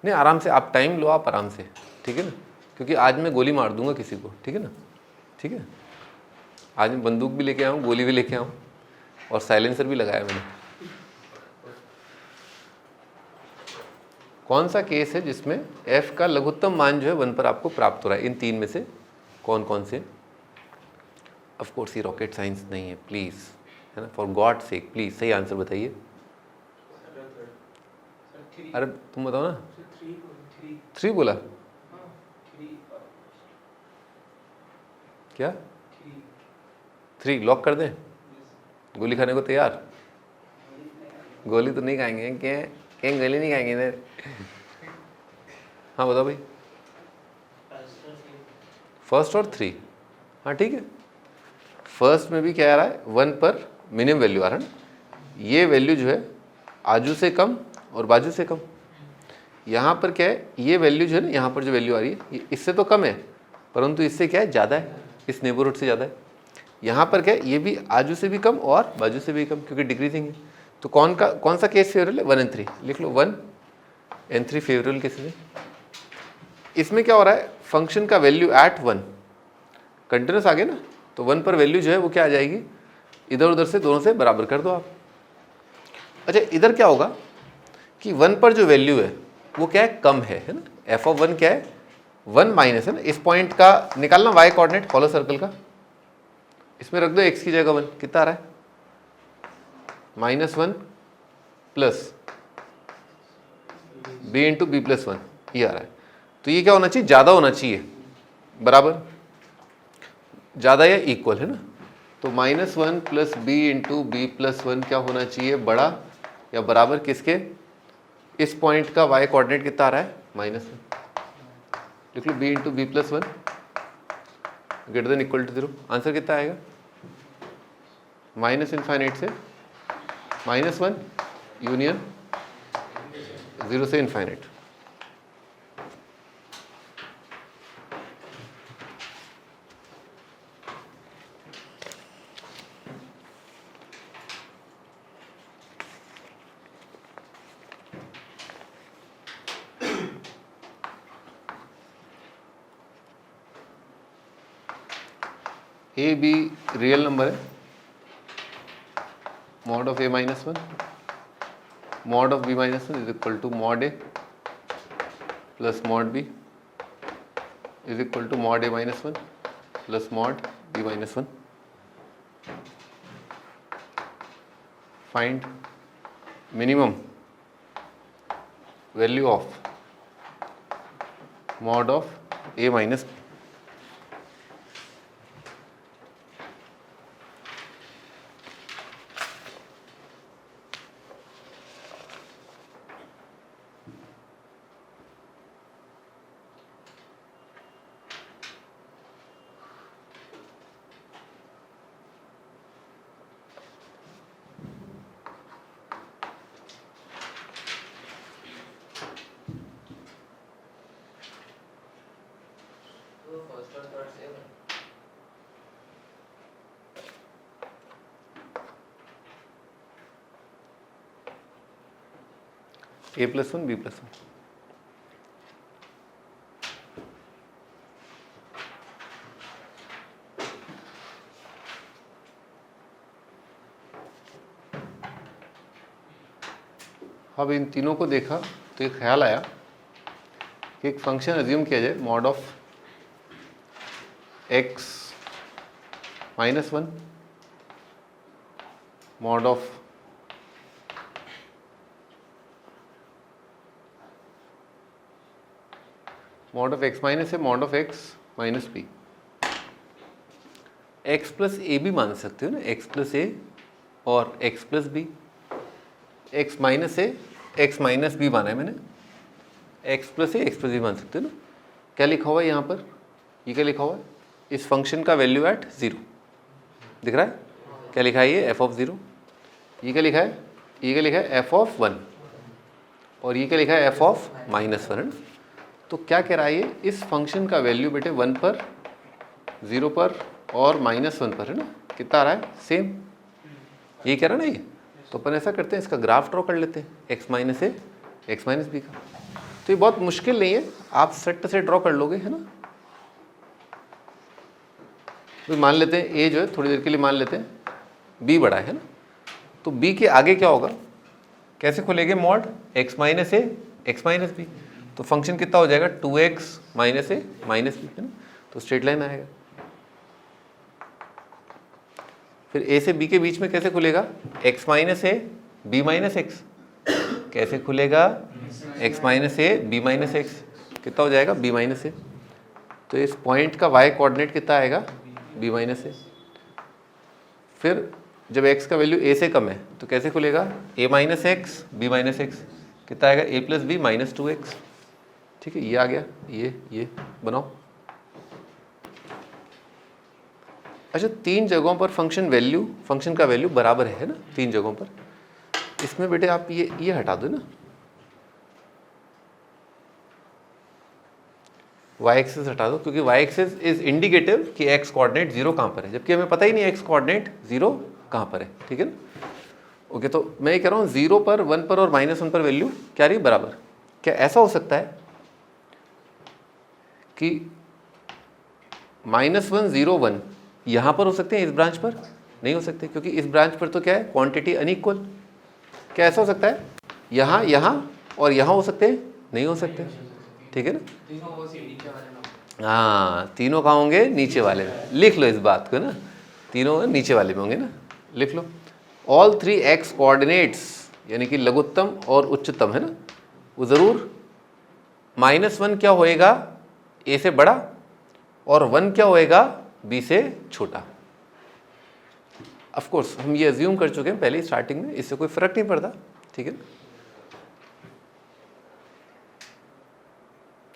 नहीं आराम से आप टाइम लो, आप आराम से, ठीक है ना, क्योंकि आज मैं गोली मार दूंगा किसी को, ठीक है ना, ठीक है, आज मैं बंदूक भी लेके आया हूँ, गोली भी लेके आया हूँ, और साइलेंसर भी लगाया मैंने। कौन सा केस है जिसमें f का लघुत्तम मान जो है 1 पर आपको प्राप्त हो रहा है, इन तीन में से कौन कौन से। ऑफ कोर्स ये रॉकेट साइंस नहीं है, प्लीज़ है ना, फॉर गॉड सेक प्लीज़ सही आंसर बताइए। अरे तुम बताओ ना, 3 बोला क्या, 3 लॉक कर दें, गोली खाने को तैयार, गोली तो नहीं खाएंगे, क्या गोली नहीं खाएंगे इधर। हाँ बताओ भाई, फर्स्ट और 3, हाँ ठीक है, फर्स्ट में भी क्या आ रहा है, 1 पर मिनिमम वैल्यू आ रहा है ना, ये वैल्यू जो है आजू से कम और बाजू से कम, यहाँ पर क्या है, ये वैल्यू जो है ना, यहाँ पर जो वैल्यू आ रही है ये इससे तो कम है, परंतु इससे क्या है, ज़्यादा है, इस नेबरहुड से ज़्यादा है। यहाँ पर क्या है, ये भी आजू से भी कम और बाजू से भी कम, क्योंकि डिक्रीजिंग है। तो कौन सा केस फेवरेबल है, 1 और 3 लिख लो, 1 और 3 फेवरेबल केसेस है। इसमें क्या हो रहा है, फंक्शन का वैल्यू एट 1 कंटिन्यूस आ गया ना, तो 1 पर वैल्यू जो है वो क्या आ जाएगी, इधर उधर से दोनों से बराबर कर दो आप। अच्छा इधर क्या होगा कि 1 पर जो वैल्यू है वो क्या है, कम है ना, एफ ऑफ 1 क्या है, 1 माइनस है ना, इस पॉइंट का निकालना वाई कोऑर्डिनेट हॉलो सर्कल का, इसमें रख दो x की जगह 1, कितना आ रहा है, -1 plus b into b plus 1, ये आ रहा है। तो ये क्या होना चाहिए, ज़्यादा होना चाहिए, बराबर, ज़्यादा या इक्वल है ना, तो -1 plus b into b plus 1 क्या होना चाहिए, बड़ा या बराबर किसके, इस पॉइंट का y कोऑर्डिनेट कितना आ रहा है, -1, लिख लो b into b plus 1 greater than equal to 0, answer कितना आएगा, -∞ से -1 यूनियन 0 से infinite. A b real number है, mod of a minus 1 mod of b minus 1 is equal to mod a plus mod b is equal to mod a minus 1 plus mod b minus 1। Find minimum value of mod of a minus b। a+1 b+1। अब इन तीनों को देखा तो एक ख्याल आया कि एक फंक्शन अज्यूम किया जाए mod of x -1 mod of x minus a mod of x minus b। x plus a भी मान सकते हो ना, x प्लस ए और x plus b. x minus a x minus b माना है मैंने, x plus a x plus b मान सकते हो ना। क्या लिखा हुआ है यहाँ पर, ये क्या लिखा हुआ है, इस फंक्शन का वैल्यू एट 0 दिख रहा है। क्या लिखा है ये f(0), ये क्या लिखा है, ये क्या लिखा है f(1), और ये क्या लिखा है f(-1) है ना। तो क्या कह रहा है ये, इस फंक्शन का वैल्यू बेटे 1 पर, 0 पर और -1 पर है ना, कितना आ रहा है, सेम। ये कह रहा है ना ये। तो अपन ऐसा करते हैं, इसका ग्राफ ड्रॉ कर लेते हैं x minus a x minus B का। तो ये बहुत मुश्किल नहीं है, आप सट से ड्रॉ कर लोगे है ना। तो मान लेते हैं a जो है, थोड़ी देर के लिए मान लेते हैं b बड़ा है ना। तो b के आगे क्या होगा, कैसे खुलेंगे mod x minus a x minus B. तो फंक्शन कितना हो जाएगा 2x माइनस ए माइनस बी है ना। तो स्ट्रेट लाइन आएगा। फिर a से b के बीच में कैसे खुलेगा, x minus a b minus x. कैसे खुलेगा, x minus a b minus x, कितना हो जाएगा b माइनस ए। तो इस पॉइंट का y कोऑर्डिनेट कितना आएगा, b माइनस ए। फिर जब x का वैल्यू a से कम है तो कैसे खुलेगा, a minus x b minus x, कितना आएगा a plus B minus 2x। ठीक है, ये आ गया, ये बनाओ। अच्छा, 3 जगहों पर फंक्शन का वैल्यू बराबर है ना, 3 जगहों पर। इसमें बेटे आप ये हटा दो ना, y एक्सिस हटा दो, क्योंकि y एक्सिस इज इंडिकेटिव कि x कोऑर्डिनेट 0 कहाँ पर है, जबकि हमें पता ही नहीं x कोऑर्डिनेट 0 कहाँ पर है। ठीक है ना। ओके, तो मैं ये कह रहा हूँ 0 पर, 1 पर और -1 पर वैल्यू क्या रही, बराबर। क्या ऐसा हो सकता है कि -1 0 1 यहाँ पर हो सकते हैं, इस ब्रांच पर नहीं हो सकते, क्योंकि इस ब्रांच पर तो क्या है, क्वांटिटी अनइक्वल। क्या ऐसा हो सकता है, यहाँ और यहाँ हो सकते हैं, नहीं हो सकते। ठीक है ना। हाँ, तीनों कहाँ होंगे, नीचे वाले में। लिख लो इस बात को ना, तीनों नीचे वाले में होंगे ना, लिख लो। ऑल 3 x कोऑर्डिनेट्स यानी कि लघुत्तम और उच्चतम है ना, वो ज़रूर -1 क्या होएगा, a से बड़ा, और 1 क्या होएगा, b से छोटा। ऑफ कोर्स हम ये अज्यूम कर चुके हैं पहले स्टार्टिंग में, इससे कोई फर्क नहीं पड़ता। ठीक है।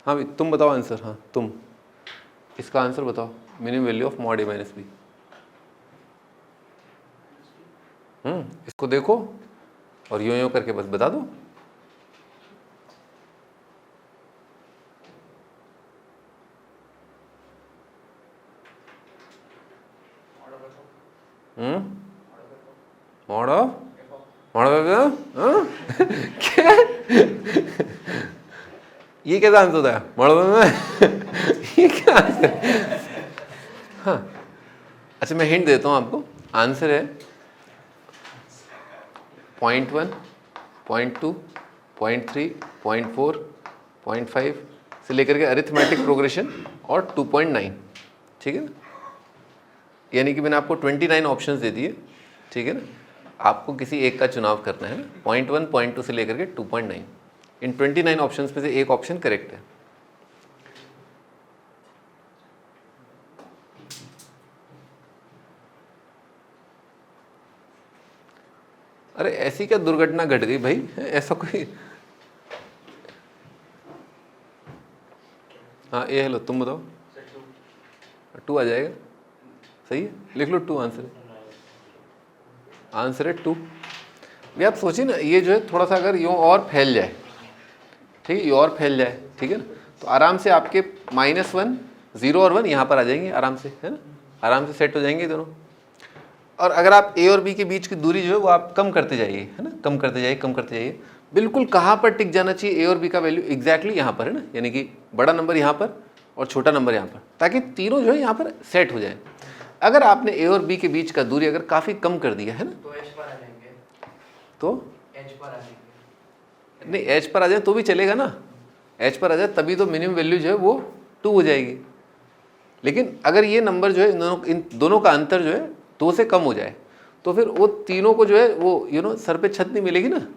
हाँ भाई, तुम बताओ आंसर। हाँ, तुम इसका आंसर बताओ, minimum value of mod a minus b. इसको देखो और यूं करके बस बता दो। क्या ये कैसा आंसर होता है, ये क्या आंसर। हाँ, अच्छा मैं हिंट देता हूँ आपको। आंसर है 0.1, 0.2, 0.3, 0.4, 0.5 से लेकर के अरिथमेटिक प्रोग्रेशन और 2.9। ठीक है ना। यानी कि मैंने आपको 29 ऑप्शंस दे दिए। ठीक है ना, आपको किसी एक का चुनाव करना है ना। 0.1, 0.2 से लेकर के 2.9, इन 29 ऑप्शंस में से एक ऑप्शन करेक्ट है। अरे ऐसी क्या दुर्घटना घट गई भाई, ऐसा कोई। हाँ, ये हेलो, तुम बताओ। 2 आ जाएगा, सही है, लिख लो 2 आंसर है। आंसर है 2। भैया आप सोचिए ना, ये जो है थोड़ा सा अगर यूँ और फैल जाए, ठीक है, ये और फैल जाए, ठीक है ना, तो आराम से आपके -1, 0 और 1 यहाँ पर आ जाएंगे आराम से, है ना, आराम से सेट हो जाएंगे दोनों। और अगर आप a और b के बीच की दूरी जो है वो आप कम करते जाइए, है ना, कम करते जाइए, कम करते जाइए। बिल्कुल कहाँ पर टिक जाना चाहिए ए और बी का वैल्यू, एग्जैक्टली यहाँ पर है ना, यानी कि बड़ा नंबर यहाँ पर और छोटा नंबर यहाँ पर, ताकि तीनों जो है यहाँ पर सेट हो जाए। अगर आपने ए और बी के बीच का दूरी अगर काफ़ी कम कर दिया है ना, तो एच पर आ जाएंगे, तो एच पर आ जाएंगे। नहीं एच पर आ जाए तो भी चलेगा ना, एच पर आ जाए तभी तो मिनिमम वैल्यू जो है वो 2 हो जाएगी। लेकिन अगर ये नंबर जो है इन दोनों का अंतर जो है 2 से कम हो जाए तो फिर वो तीनों को जो है वो सर पे छत नहीं मिलेगी ना,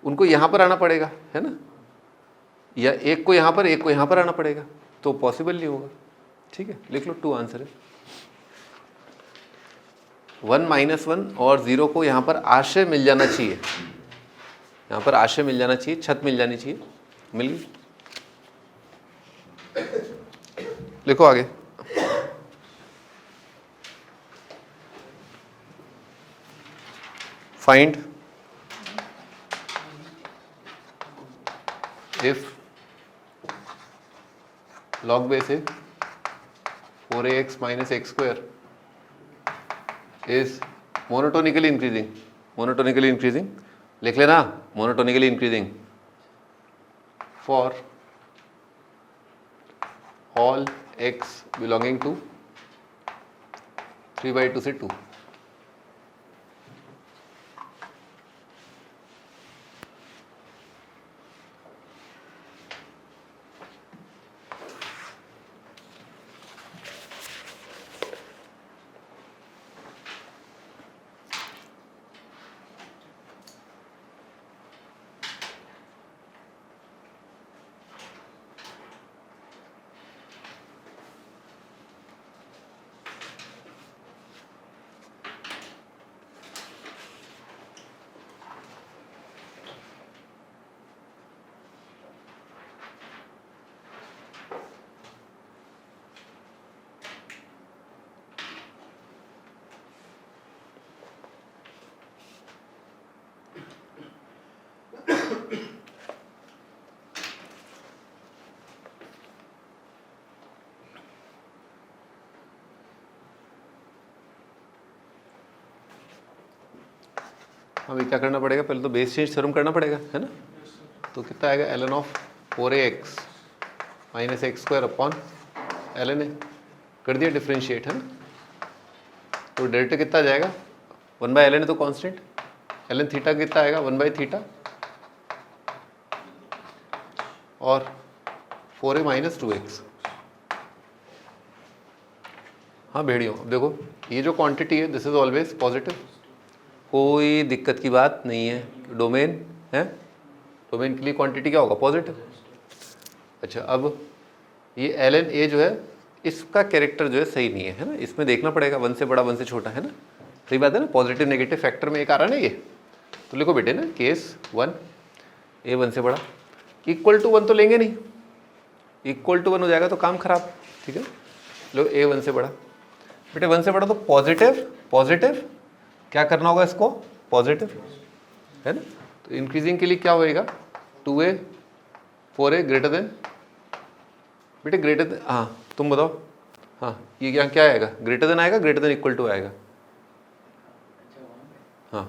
उनको यहाँ पर आना पड़ेगा है ना, या एक को यहाँ पर एक को यहाँ पर आना पड़ेगा, तो पॉसिबल नहीं होगा। ठीक है, लिख लो 2 आंसर है। 1 -1 और 0 को यहाँ पर आश्रय मिल जाना चाहिए, यहाँ पर आश्रय मिल जाना चाहिए, छत मिल जानी चाहिए, मिल गई। लिखो आगे। Find if log base 4ax minus x square is monotonically increasing, लिख लेना monotonically increasing for all x belonging to 3/2 से 2। हमें क्या करना पड़ेगा, पहले तो बेस चेंज थ्योरम करना पड़ेगा है ना। तो कितना आएगा ln of 4ax minus x square upon ln a, कर दिया डिफ्रेंशिएट है ना। तो डेल्टा कितना आ जाएगा 1/ln, तो कांस्टेंट ln थीटा कितना आएगा 1/थीटा और 4a माइनस 2x। हाँ भेड़ियों, अब देखो ये जो क्वांटिटी है दिस इज ऑलवेज पॉजिटिव, कोई दिक्कत की बात नहीं है। डोमेन है, डोमेन के लिए क्वांटिटी क्या होगा पॉजिटिव। अच्छा अब ये ln a जो है इसका कैरेक्टर जो है सही नहीं है ना, इसमें देखना पड़ेगा 1 से बड़ा 1 से छोटा है ना, सही बात है ना, पॉजिटिव नेगेटिव फैक्टर में एक आ रहा है ना ये। तो लिखो बेटे ना केस 1 a 1 से बड़ा, इक्वल टू 1 तो लेंगे नहीं, इक्वल टू 1 हो जाएगा तो काम खराब। ठीक है, लो a 1 से बड़ा, बेटे 1 से बड़ा तो पॉजिटिव क्या करना होगा इसको पॉजिटिव है ना। तो इंक्रीजिंग के लिए क्या होएगा 2a 4a ग्रेटर देन, बेटे ग्रेटर देन, हाँ तुम बताओ, हाँ ये क्या आएगा ग्रेटर देन आएगा, ग्रेटर देन इक्वल टू आएगा। हाँ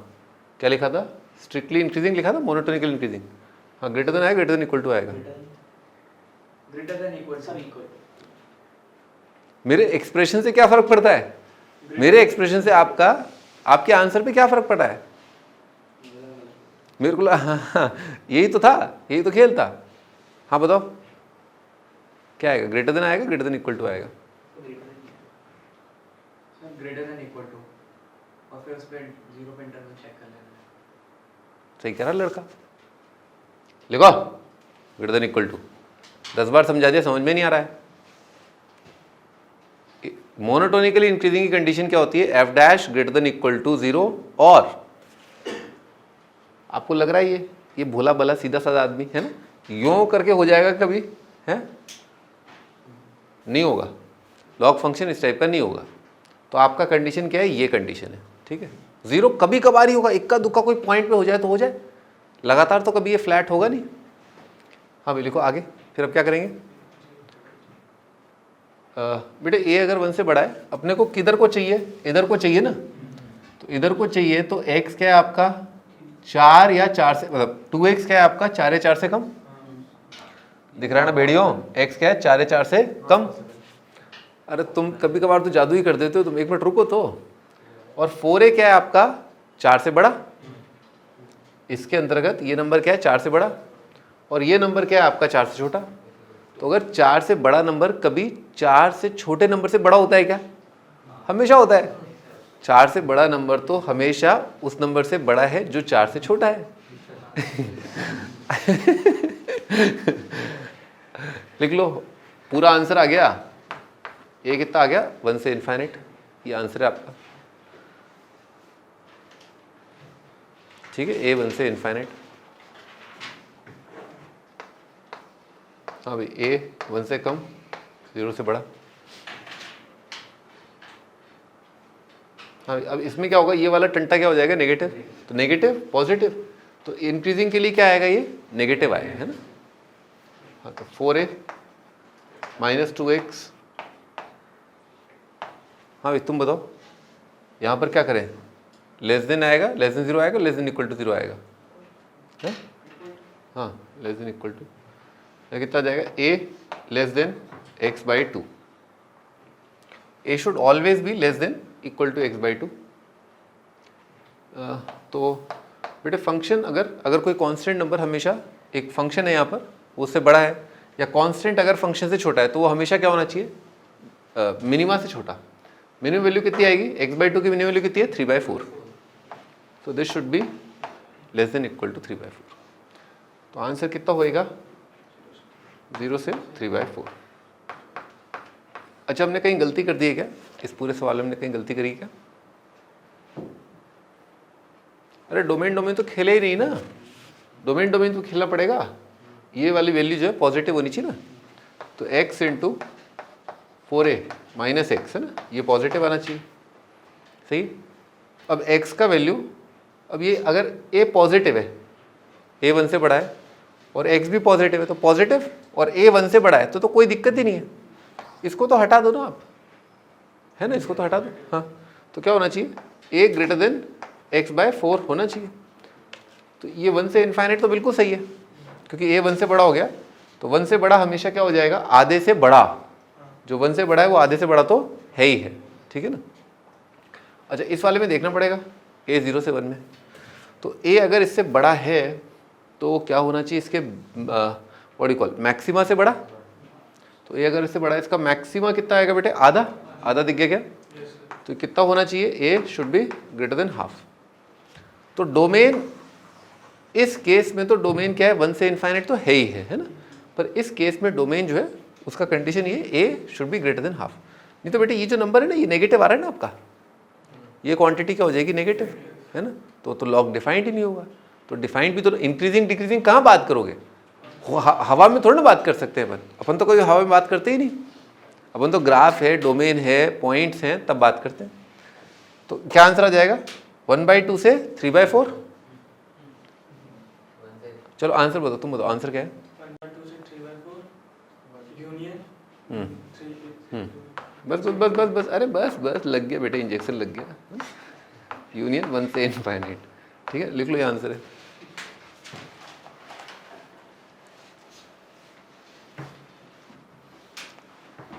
क्या लिखा था, स्ट्रिक्टली इंक्रीजिंग लिखा था, मोनोटोनिकल इंक्रीजिंग। हाँ ग्रेटर देन आएगा, ग्रेटर देन इक्वल टू आएगा, ग्रेटर देन इक्वल टू। मेरे एक्सप्रेशन से क्या फर्क पड़ता है, मेरे एक्सप्रेशन से आपके आंसर पे क्या फर्क पड़ा है मेरे को। हाँ यही तो था, यही तो खेल था। हाँ बताओ क्या आएगा, ग्रेटर देन आएगा, ग्रेटर देन इक्वल टू आएगा, ग्रेटर देन इक्वल टू, और फिर उस पे 0 पे इंटरवल चेक कर लेना। सही कह रहा लड़का, लिखो ग्रेटर देन इक्वल टू। 10 बार समझा दिया, समझ में नहीं आ रहा है। मोनोटोनिकली इंक्रीजिंग की कंडीशन क्या होती है, f dash greater than equal to 0, और आपको लग रहा है ये भोला भला सीधा साधा आदमी है ना, यूं करके हो जाएगा कभी है, नहीं होगा, लॉग फंक्शन इस टाइप का नहीं होगा। तो आपका कंडीशन क्या है, ये कंडीशन है। ठीक है, 0 कभी कभार ही होगा, इक्का दुक्का कोई पॉइंट पे हो जाए तो हो जाए, लगातार तो कभी ये फ्लैट होगा नहीं। हाँ भाई लिखो आगे, फिर अब क्या करेंगे। बेटे a अगर 1 से बड़ा है, अपने को किधर को चाहिए, इधर को चाहिए ना, तो इधर को चाहिए तो x क्या है आपका 4 या 4 से, मतलब 2x क्या है आपका 4 या 4 से कम, दिख रहा है ना भेड़ियों, x क्या है 4 या 4 से कम। अरे तुम कभी कभार तो जादू ही कर देते हो, तुम एक मिनट रुको तो। और 4a क्या है आपका 4 से बड़ा, इसके अंतर्गत ये नंबर क्या है 4 से बड़ा, और ये नंबर क्या है आपका 4 से छोटा। तो अगर 4 से बड़ा नंबर कभी 4 से छोटे नंबर से बड़ा होता है क्या? हमेशा होता है। 4 से बड़ा नंबर तो हमेशा उस नंबर से बड़ा है जो 4 से छोटा है। लिख लो, पूरा आंसर आ गया। ये कितना आ गया 1 से इनफाइनाइट, ये आंसर है आपका। ठीक है, ए 1 से इनफाइनाइट। हाँ भाई, ए 1 से कम, 0 से बड़ा। हाँ, अब इसमें क्या होगा, ये वाला टंटा क्या हो जाएगा नेगेटिव, तो नेगेटिव पॉजिटिव, तो इंक्रीजिंग के लिए क्या आएगा, ये नेगेटिव आएगा, है ना। हाँ, तो 4a माइनस 2x। हाँ भाई तुम बताओ, यहाँ पर क्या करें, लेस देन आएगा, लेस देन 0 आएगा, लेस देन इक्वल टू 0 आएगा, है? हाँ, लेस देन इक्वल टू कितना जाएगा, a less than x by 2। a should always be less than equal to x by 2। तो बेटे फंक्शन, अगर कोई कांस्टेंट नंबर, हमेशा एक फंक्शन है यहाँ पर वो उससे बड़ा है, या कांस्टेंट अगर फंक्शन से छोटा है तो वो हमेशा क्या होना चाहिए, मिनिमा से छोटा। मिनिमम वैल्यू कितनी आएगी, x बाई 2 की मिनिमम वैल्यू कितनी है 3/4। तो this should be less than equal to 3/4। तो आंसर कितना होएगा 0 से 3/4। अच्छा, हमने कहीं गलती कर दी है क्या, इस पूरे सवाल में हमने कहीं गलती करी क्या? अरे डोमेन तो खेले ही नहीं ना, डोमेन तो खेलना पड़ेगा। ये वाली वैल्यू जो है पॉजिटिव होनी चाहिए ना, तो x into 4a minus x है ना, ये पॉजिटिव आना चाहिए, सही। अब x का वैल्यू, अब ये अगर a पॉजिटिव है, a 1 से बड़ा है, और x भी पॉजिटिव है, तो पॉजिटिव और a 1 से बड़ा है तो कोई दिक्कत ही नहीं है। इसको तो हटा दो ना आप, है ना, इसको तो हटा दो। हाँ, तो क्या होना चाहिए, a greater than x by 4 होना चाहिए। तो ये 1 से इनफाइनाइट तो बिल्कुल सही है, क्योंकि a 1 से बड़ा हो गया, तो 1 से बड़ा हमेशा क्या हो जाएगा, आधे से बड़ा। जो 1 से बड़ा है वो आधे से बड़ा तो है ही है, ठीक है ना। अच्छा, इस वाले में देखना पड़ेगा a 0 से 1 में, तो a अगर इससे बड़ा है तो क्या होना चाहिए, इसके व्हाट यू कॉल मैक्सिमा से बड़ा। तो a अगर इससे बड़ा है, इसका मैक्सिमा कितना आएगा बेटे, आधा दिख गया क्या? तो कितना होना चाहिए, a should be greater than half. तो डोमेन, इस केस में तो डोमेन क्या है 1 से इनफाइनाइट तो है ही है ना, पर इस केस में डोमेन जो है उसका कंडीशन ये a should be greater than half. नहीं तो बेटे ये जो नंबर है ना, ये नेगेटिव आ रहा है ना आपका, ये क्वांटिटी क्या हो जाएगी, नेगेटिव, है ना। तो लॉग डिफाइंड ही नहीं होगा। तो डिफाइंड भी तो, इंक्रीजिंग डिक्रीजिंग कहाँ बात करोगे, हवा में थोड़ा ना बात कर सकते हैं अपन तो कोई हवा में बात करते ही नहीं। अपन तो ग्राफ है, डोमेन है, पॉइंट्स हैं, तब बात करते हैं। तो क्या आंसर आ जाएगा, 1/2 से 3/4। चलो आंसर बताओ, तुम बताओ आंसर क्या है। 1/2 से 3/4 यूनियन। बस, अरे बस लग गया बेटे, इंजेक्शन लग गया। यूनियन 1 से इनफाइनाइट, ठीक है, लिख लो, ये आंसर है।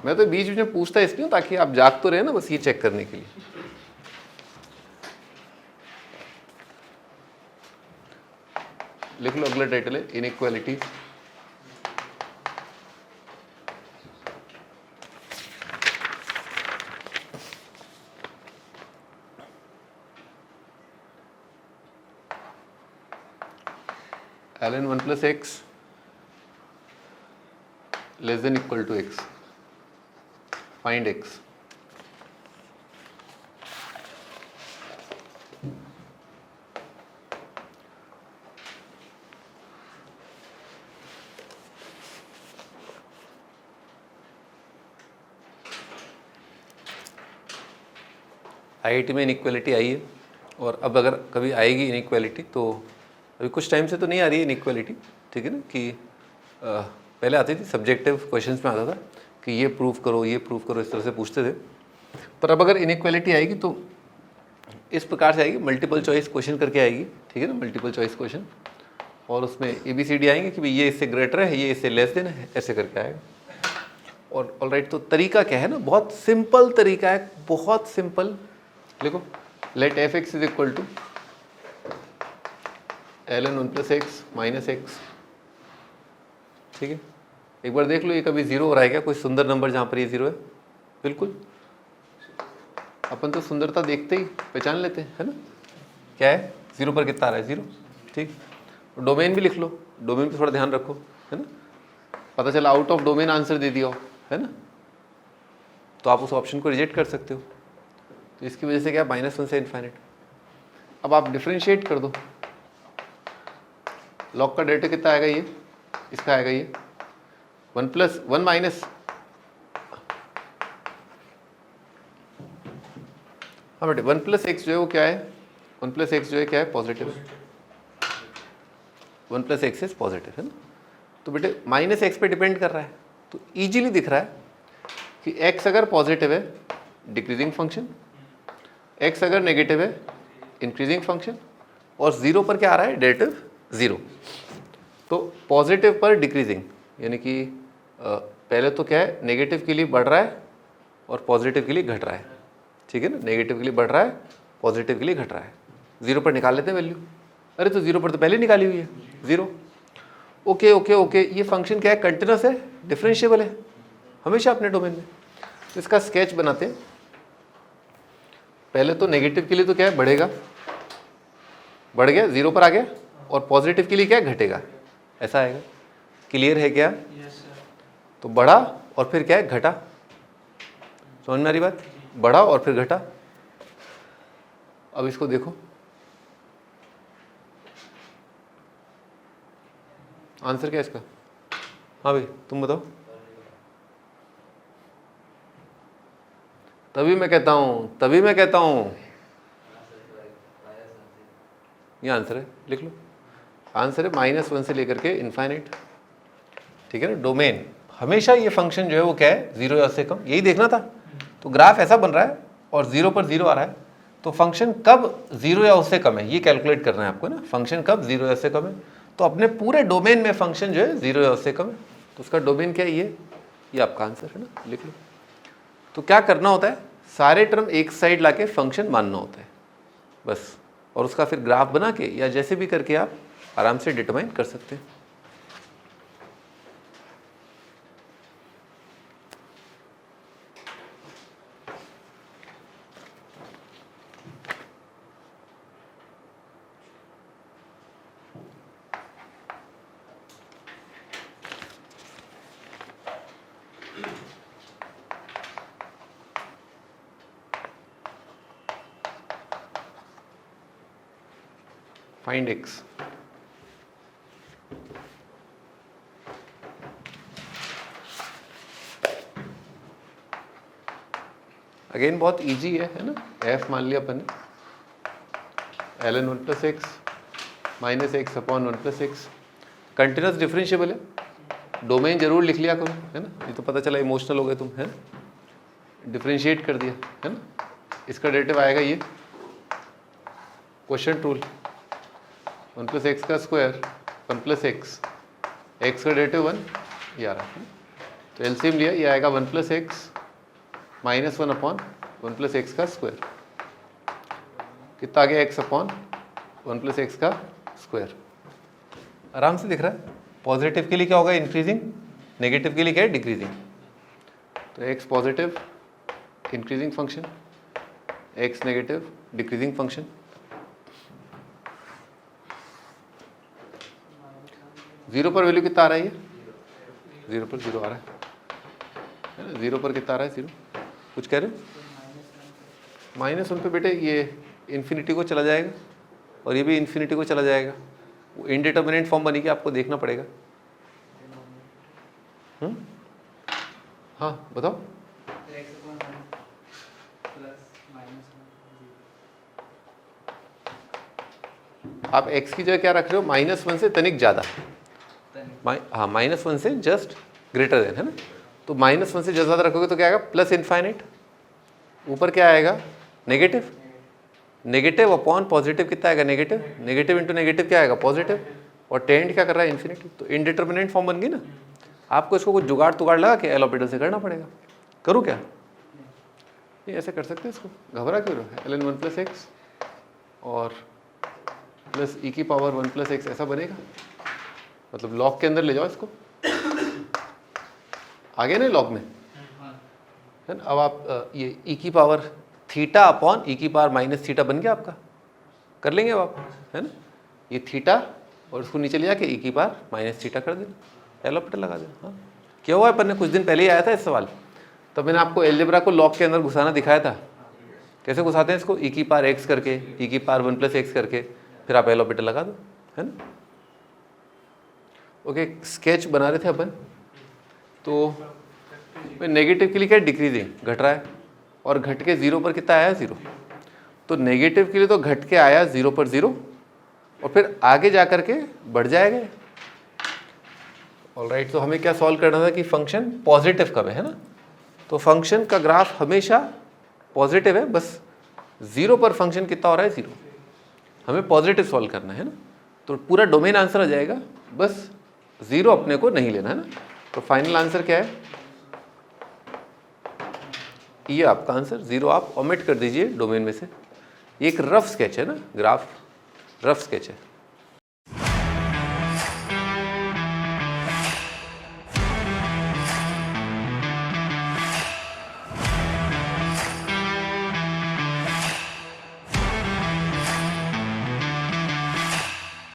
मैं तो बीच में पूछता इसलिए हूँ ताकि आप जाग तो रहे ना, बस ये चेक करने के लिए। लिख लो, अगला टाइटल है inequality. ln 1 plus x less than equal to x. Find x. IIT में इनइक्वालिटी आई है, और अब अगर कभी आएगी इनइक्वालिटी तो अभी कुछ टाइम से तो नहीं आ रही है इनइक्वालिटी, ठीक है ना, कि पहले आती थी सब्जेक्टिव क्वेश्चंस में आता था कि ये प्रूव करो, इस तरह से पूछते थे। पर अब अगर इनइक्वालिटी आएगी तो इस प्रकार से आएगी, मल्टीपल चॉइस क्वेश्चन करके आएगी, ठीक है ना, मल्टीपल चॉइस क्वेश्चन, और उसमें ABCD आएंगे कि भाई ये इससे ग्रेटर है, ये इससे लेस देन है, ऐसे करके आएगा। और ऑलराइट, तो तरीका क्या है ना, बहुत सिंपल तरीका है, बहुत सिंपल। देखो, let f(x) is equal to ln 1 + x minus x, ठीक है। एक बार देख लो ये कभी जीरो हो रहा है क्या, कोई सुंदर नंबर जहाँ पर ये जीरो है? बिल्कुल, अपन तो सुंदरता देखते ही पहचान लेते हैं, है ना। क्या है, जीरो पर कितना आ रहा है? जीरो, ठीक। डोमेन भी लिख लो, डोमेन पे थोड़ा ध्यान रखो, है ना। पता चला आउट ऑफ डोमेन आंसर दे दिया हो, है ना, तो आप उस ऑप्शन को रिजेक्ट कर सकते हो। तो इसकी वजह से क्या, -1 से इन्फाइनाइट। अब आप डिफ्रेंशिएट कर दो, लॉग का डेटा कितना आएगा, ये इसका आएगा ये 1 + 1 माइनस, हाँ बेटे 1 + x जो है वो क्या है, 1 + x जो है क्या है, पॉजिटिव, 1 + x इज पॉजिटिव, है ना। तो बेटे -x पे डिपेंड कर रहा है, तो इजीली दिख रहा है कि x अगर पॉजिटिव है डिक्रीजिंग फंक्शन, x अगर नेगेटिव है इंक्रीजिंग फंक्शन, और 0 पर क्या आ रहा है, डेरिवेटिव 0। तो पॉजिटिव पर डिक्रीजिंग, यानी कि पहले तो क्या है, नेगेटिव के लिए बढ़ रहा है और पॉजिटिव के लिए घट रहा है, ठीक है ना। नेगेटिव के लिए बढ़ रहा है, पॉजिटिव के लिए घट रहा है। 0 पर निकाल लेते हैं वैल्यू, अरे तो 0 पर तो पहले निकाली हुई है 0। ओके ओके ओके, ये फंक्शन क्या है, कंटिन्यूस है, डिफरेंशिएबल है हमेशा अपने डोमेन में। तो इसका स्केच बनाते हैं। पहले तो नेगेटिव के लिए तो क्या है, बढ़ेगा, बढ़ गया 0 पर आ गया, और पॉजिटिव के लिए क्या है, घटेगा, ऐसा आएगा। क्लियर है क्या? तो बढ़ा और फिर क्या है, घटा, समझ में आ रही बात, बढ़ा और फिर घटा। अब इसको देखो, आंसर क्या है इसका? हाँ भाई तुम बताओ। तभी मैं कहता हूं ये आंसर है, लिख लो। आंसर है -1 से लेकर के इनफाइनाइट, ठीक है ना। डोमेन हमेशा ये फंक्शन जो है वो क्या है, 0 या उससे कम, यही देखना था। तो ग्राफ ऐसा बन रहा है और 0 पर 0 आ रहा है, तो फंक्शन कब 0 या उससे कम है ये कैलकुलेट करना है आपको ना। फंक्शन कब 0 या उससे कम है, तो अपने पूरे डोमेन में फंक्शन जो है 0 या उससे कम है, तो उसका डोमेन क्या है, ये आपका आंसर है ना, लिख लो। तो क्या करना होता है, सारे टर्म एक साइड लाके फंक्शन मानना होता है बस, और उसका फिर ग्राफ बना के या जैसे भी करके आप आराम से डिटरमाइन कर सकते हैं। फाइंड x, अगेन बहुत इजी है ना। f मान लिया अपन ने, ln 1 + x minus x upon 1 + x, continuous differentiable है, डोमेन जरूर लिख लिया करो, है ना। ये तो पता चला इमोशनल हो गए तुम, है ना, डिफरेंशिएट कर दिया, है ना। इसका डेरिवेटिव आएगा ये क्वेश्चन टूल, 1 + x का स्क्वायर 1 + x, x का डेरिवेटिव 1, ये आ रहा है। तो एलसीएम लिया, ये आएगा 1 + x माइनस 1 अपॉन 1 + x का स्क्वायर, कितना आ गया, x अपॉन 1 + x का स्क्वायर। आराम से दिख रहा है। पॉजिटिव के लिए क्या होगा, इंक्रीजिंग, नेगेटिव के लिए क्या है, डिक्रीजिंग। तो x positive increasing function, x negative decreasing function. Zero पर वैल्यू कितना आ रहा है, ये 0 पर 0 आ रहा है ना। 0 पर कितना आ रहा है, 0, कुछ कह रहे हो, -1 पे बेटे ये इन्फिनिटी को चला जाएगा और ये भी इन्फिनिटी को चला जाएगा, वो इनडिटर्मिनेट फॉर्म बनेगी, आपको देखना पड़ेगा। हाँ बताओ। आप x की जगह क्या रख रहे हो, -1 से तनिक ज़्यादा, हाँ -1 से जस्ट ग्रेटर देन, है ना। तो -1 से ज़्यादा रखोगे तो क्या आएगा, प्लस इनफाइनाइट, ऊपर क्या आएगा, नेगेटिव, नेगेटिव अपॉन पॉजिटिव कितना आएगा, नेगेटिव, नेगेटिव इंटू नेगेटिव क्या आएगा, पॉजिटिव, और टेंड क्या कर रहा है, इन्फिनिटी। तो इनडिटर्मिनेंट फॉर्म बन गई ना। आपको इसको कुछ जुगाड़ तुगाड़ लगा के एल ऑर्बिटल से करना पड़ेगा। करूँ क्या, ये ऐसे कर सकते हैं इसको, घबरा क्यों रहा है। ln 1 + x और प्लस e की पावर 1 + x ऐसा बनेगा, मतलब लॉग के अंदर ले जाओ इसको, आगे नहीं लॉग में है ना। अब आप ये e की पावर थीटा अपॉन e की पावर माइनस थीटा बन गया आपका, कर लेंगे अब आप, है ना। ये थीटा और उसको नीचे ले जाके e की पावर माइनस थीटा कर देना, एल ऑर्बिटल लगा देना। हाँ, क्या हुआ है, अपन ने कुछ दिन पहले ही आया था इस सवाल, तब मैंने आपको एलजेब्रा को लॉग के अंदर घुसाना दिखाया था। कैसे घुसाते हैं इसको, e की पावर x करके, e की पावर 1 + x करके, फिर आप एल ऑर्बिटल लगा दो, है ना। ओके, स्केच बना रहे थे अपन, तो नेगेटिव के लिए क्या डिक्रीजिंग, घट रहा है, और घट के 0 पर कितना आया, 0। तो नेगेटिव के लिए तो घट के आया 0 पर 0, और फिर आगे जा कर के बढ़ जाएगा। ऑलराइट, तो हमें क्या सॉल्व करना था कि फंक्शन पॉजिटिव कब है ना। तो फंक्शन का ग्राफ हमेशा पॉजिटिव है, बस 0 पर फंक्शन कितना हो रहा है, 0। हमें पॉजिटिव सॉल्व करना है ना, तो पूरा डोमेन आंसर आ जाएगा, बस 0 अपने को नहीं लेना है ना। तो फाइनल आंसर क्या है, ये आपका आंसर। 0 आप ओमिट कर दीजिए डोमेन में से। ये एक रफ स्केच है ना, ग्राफ रफ स्केच है।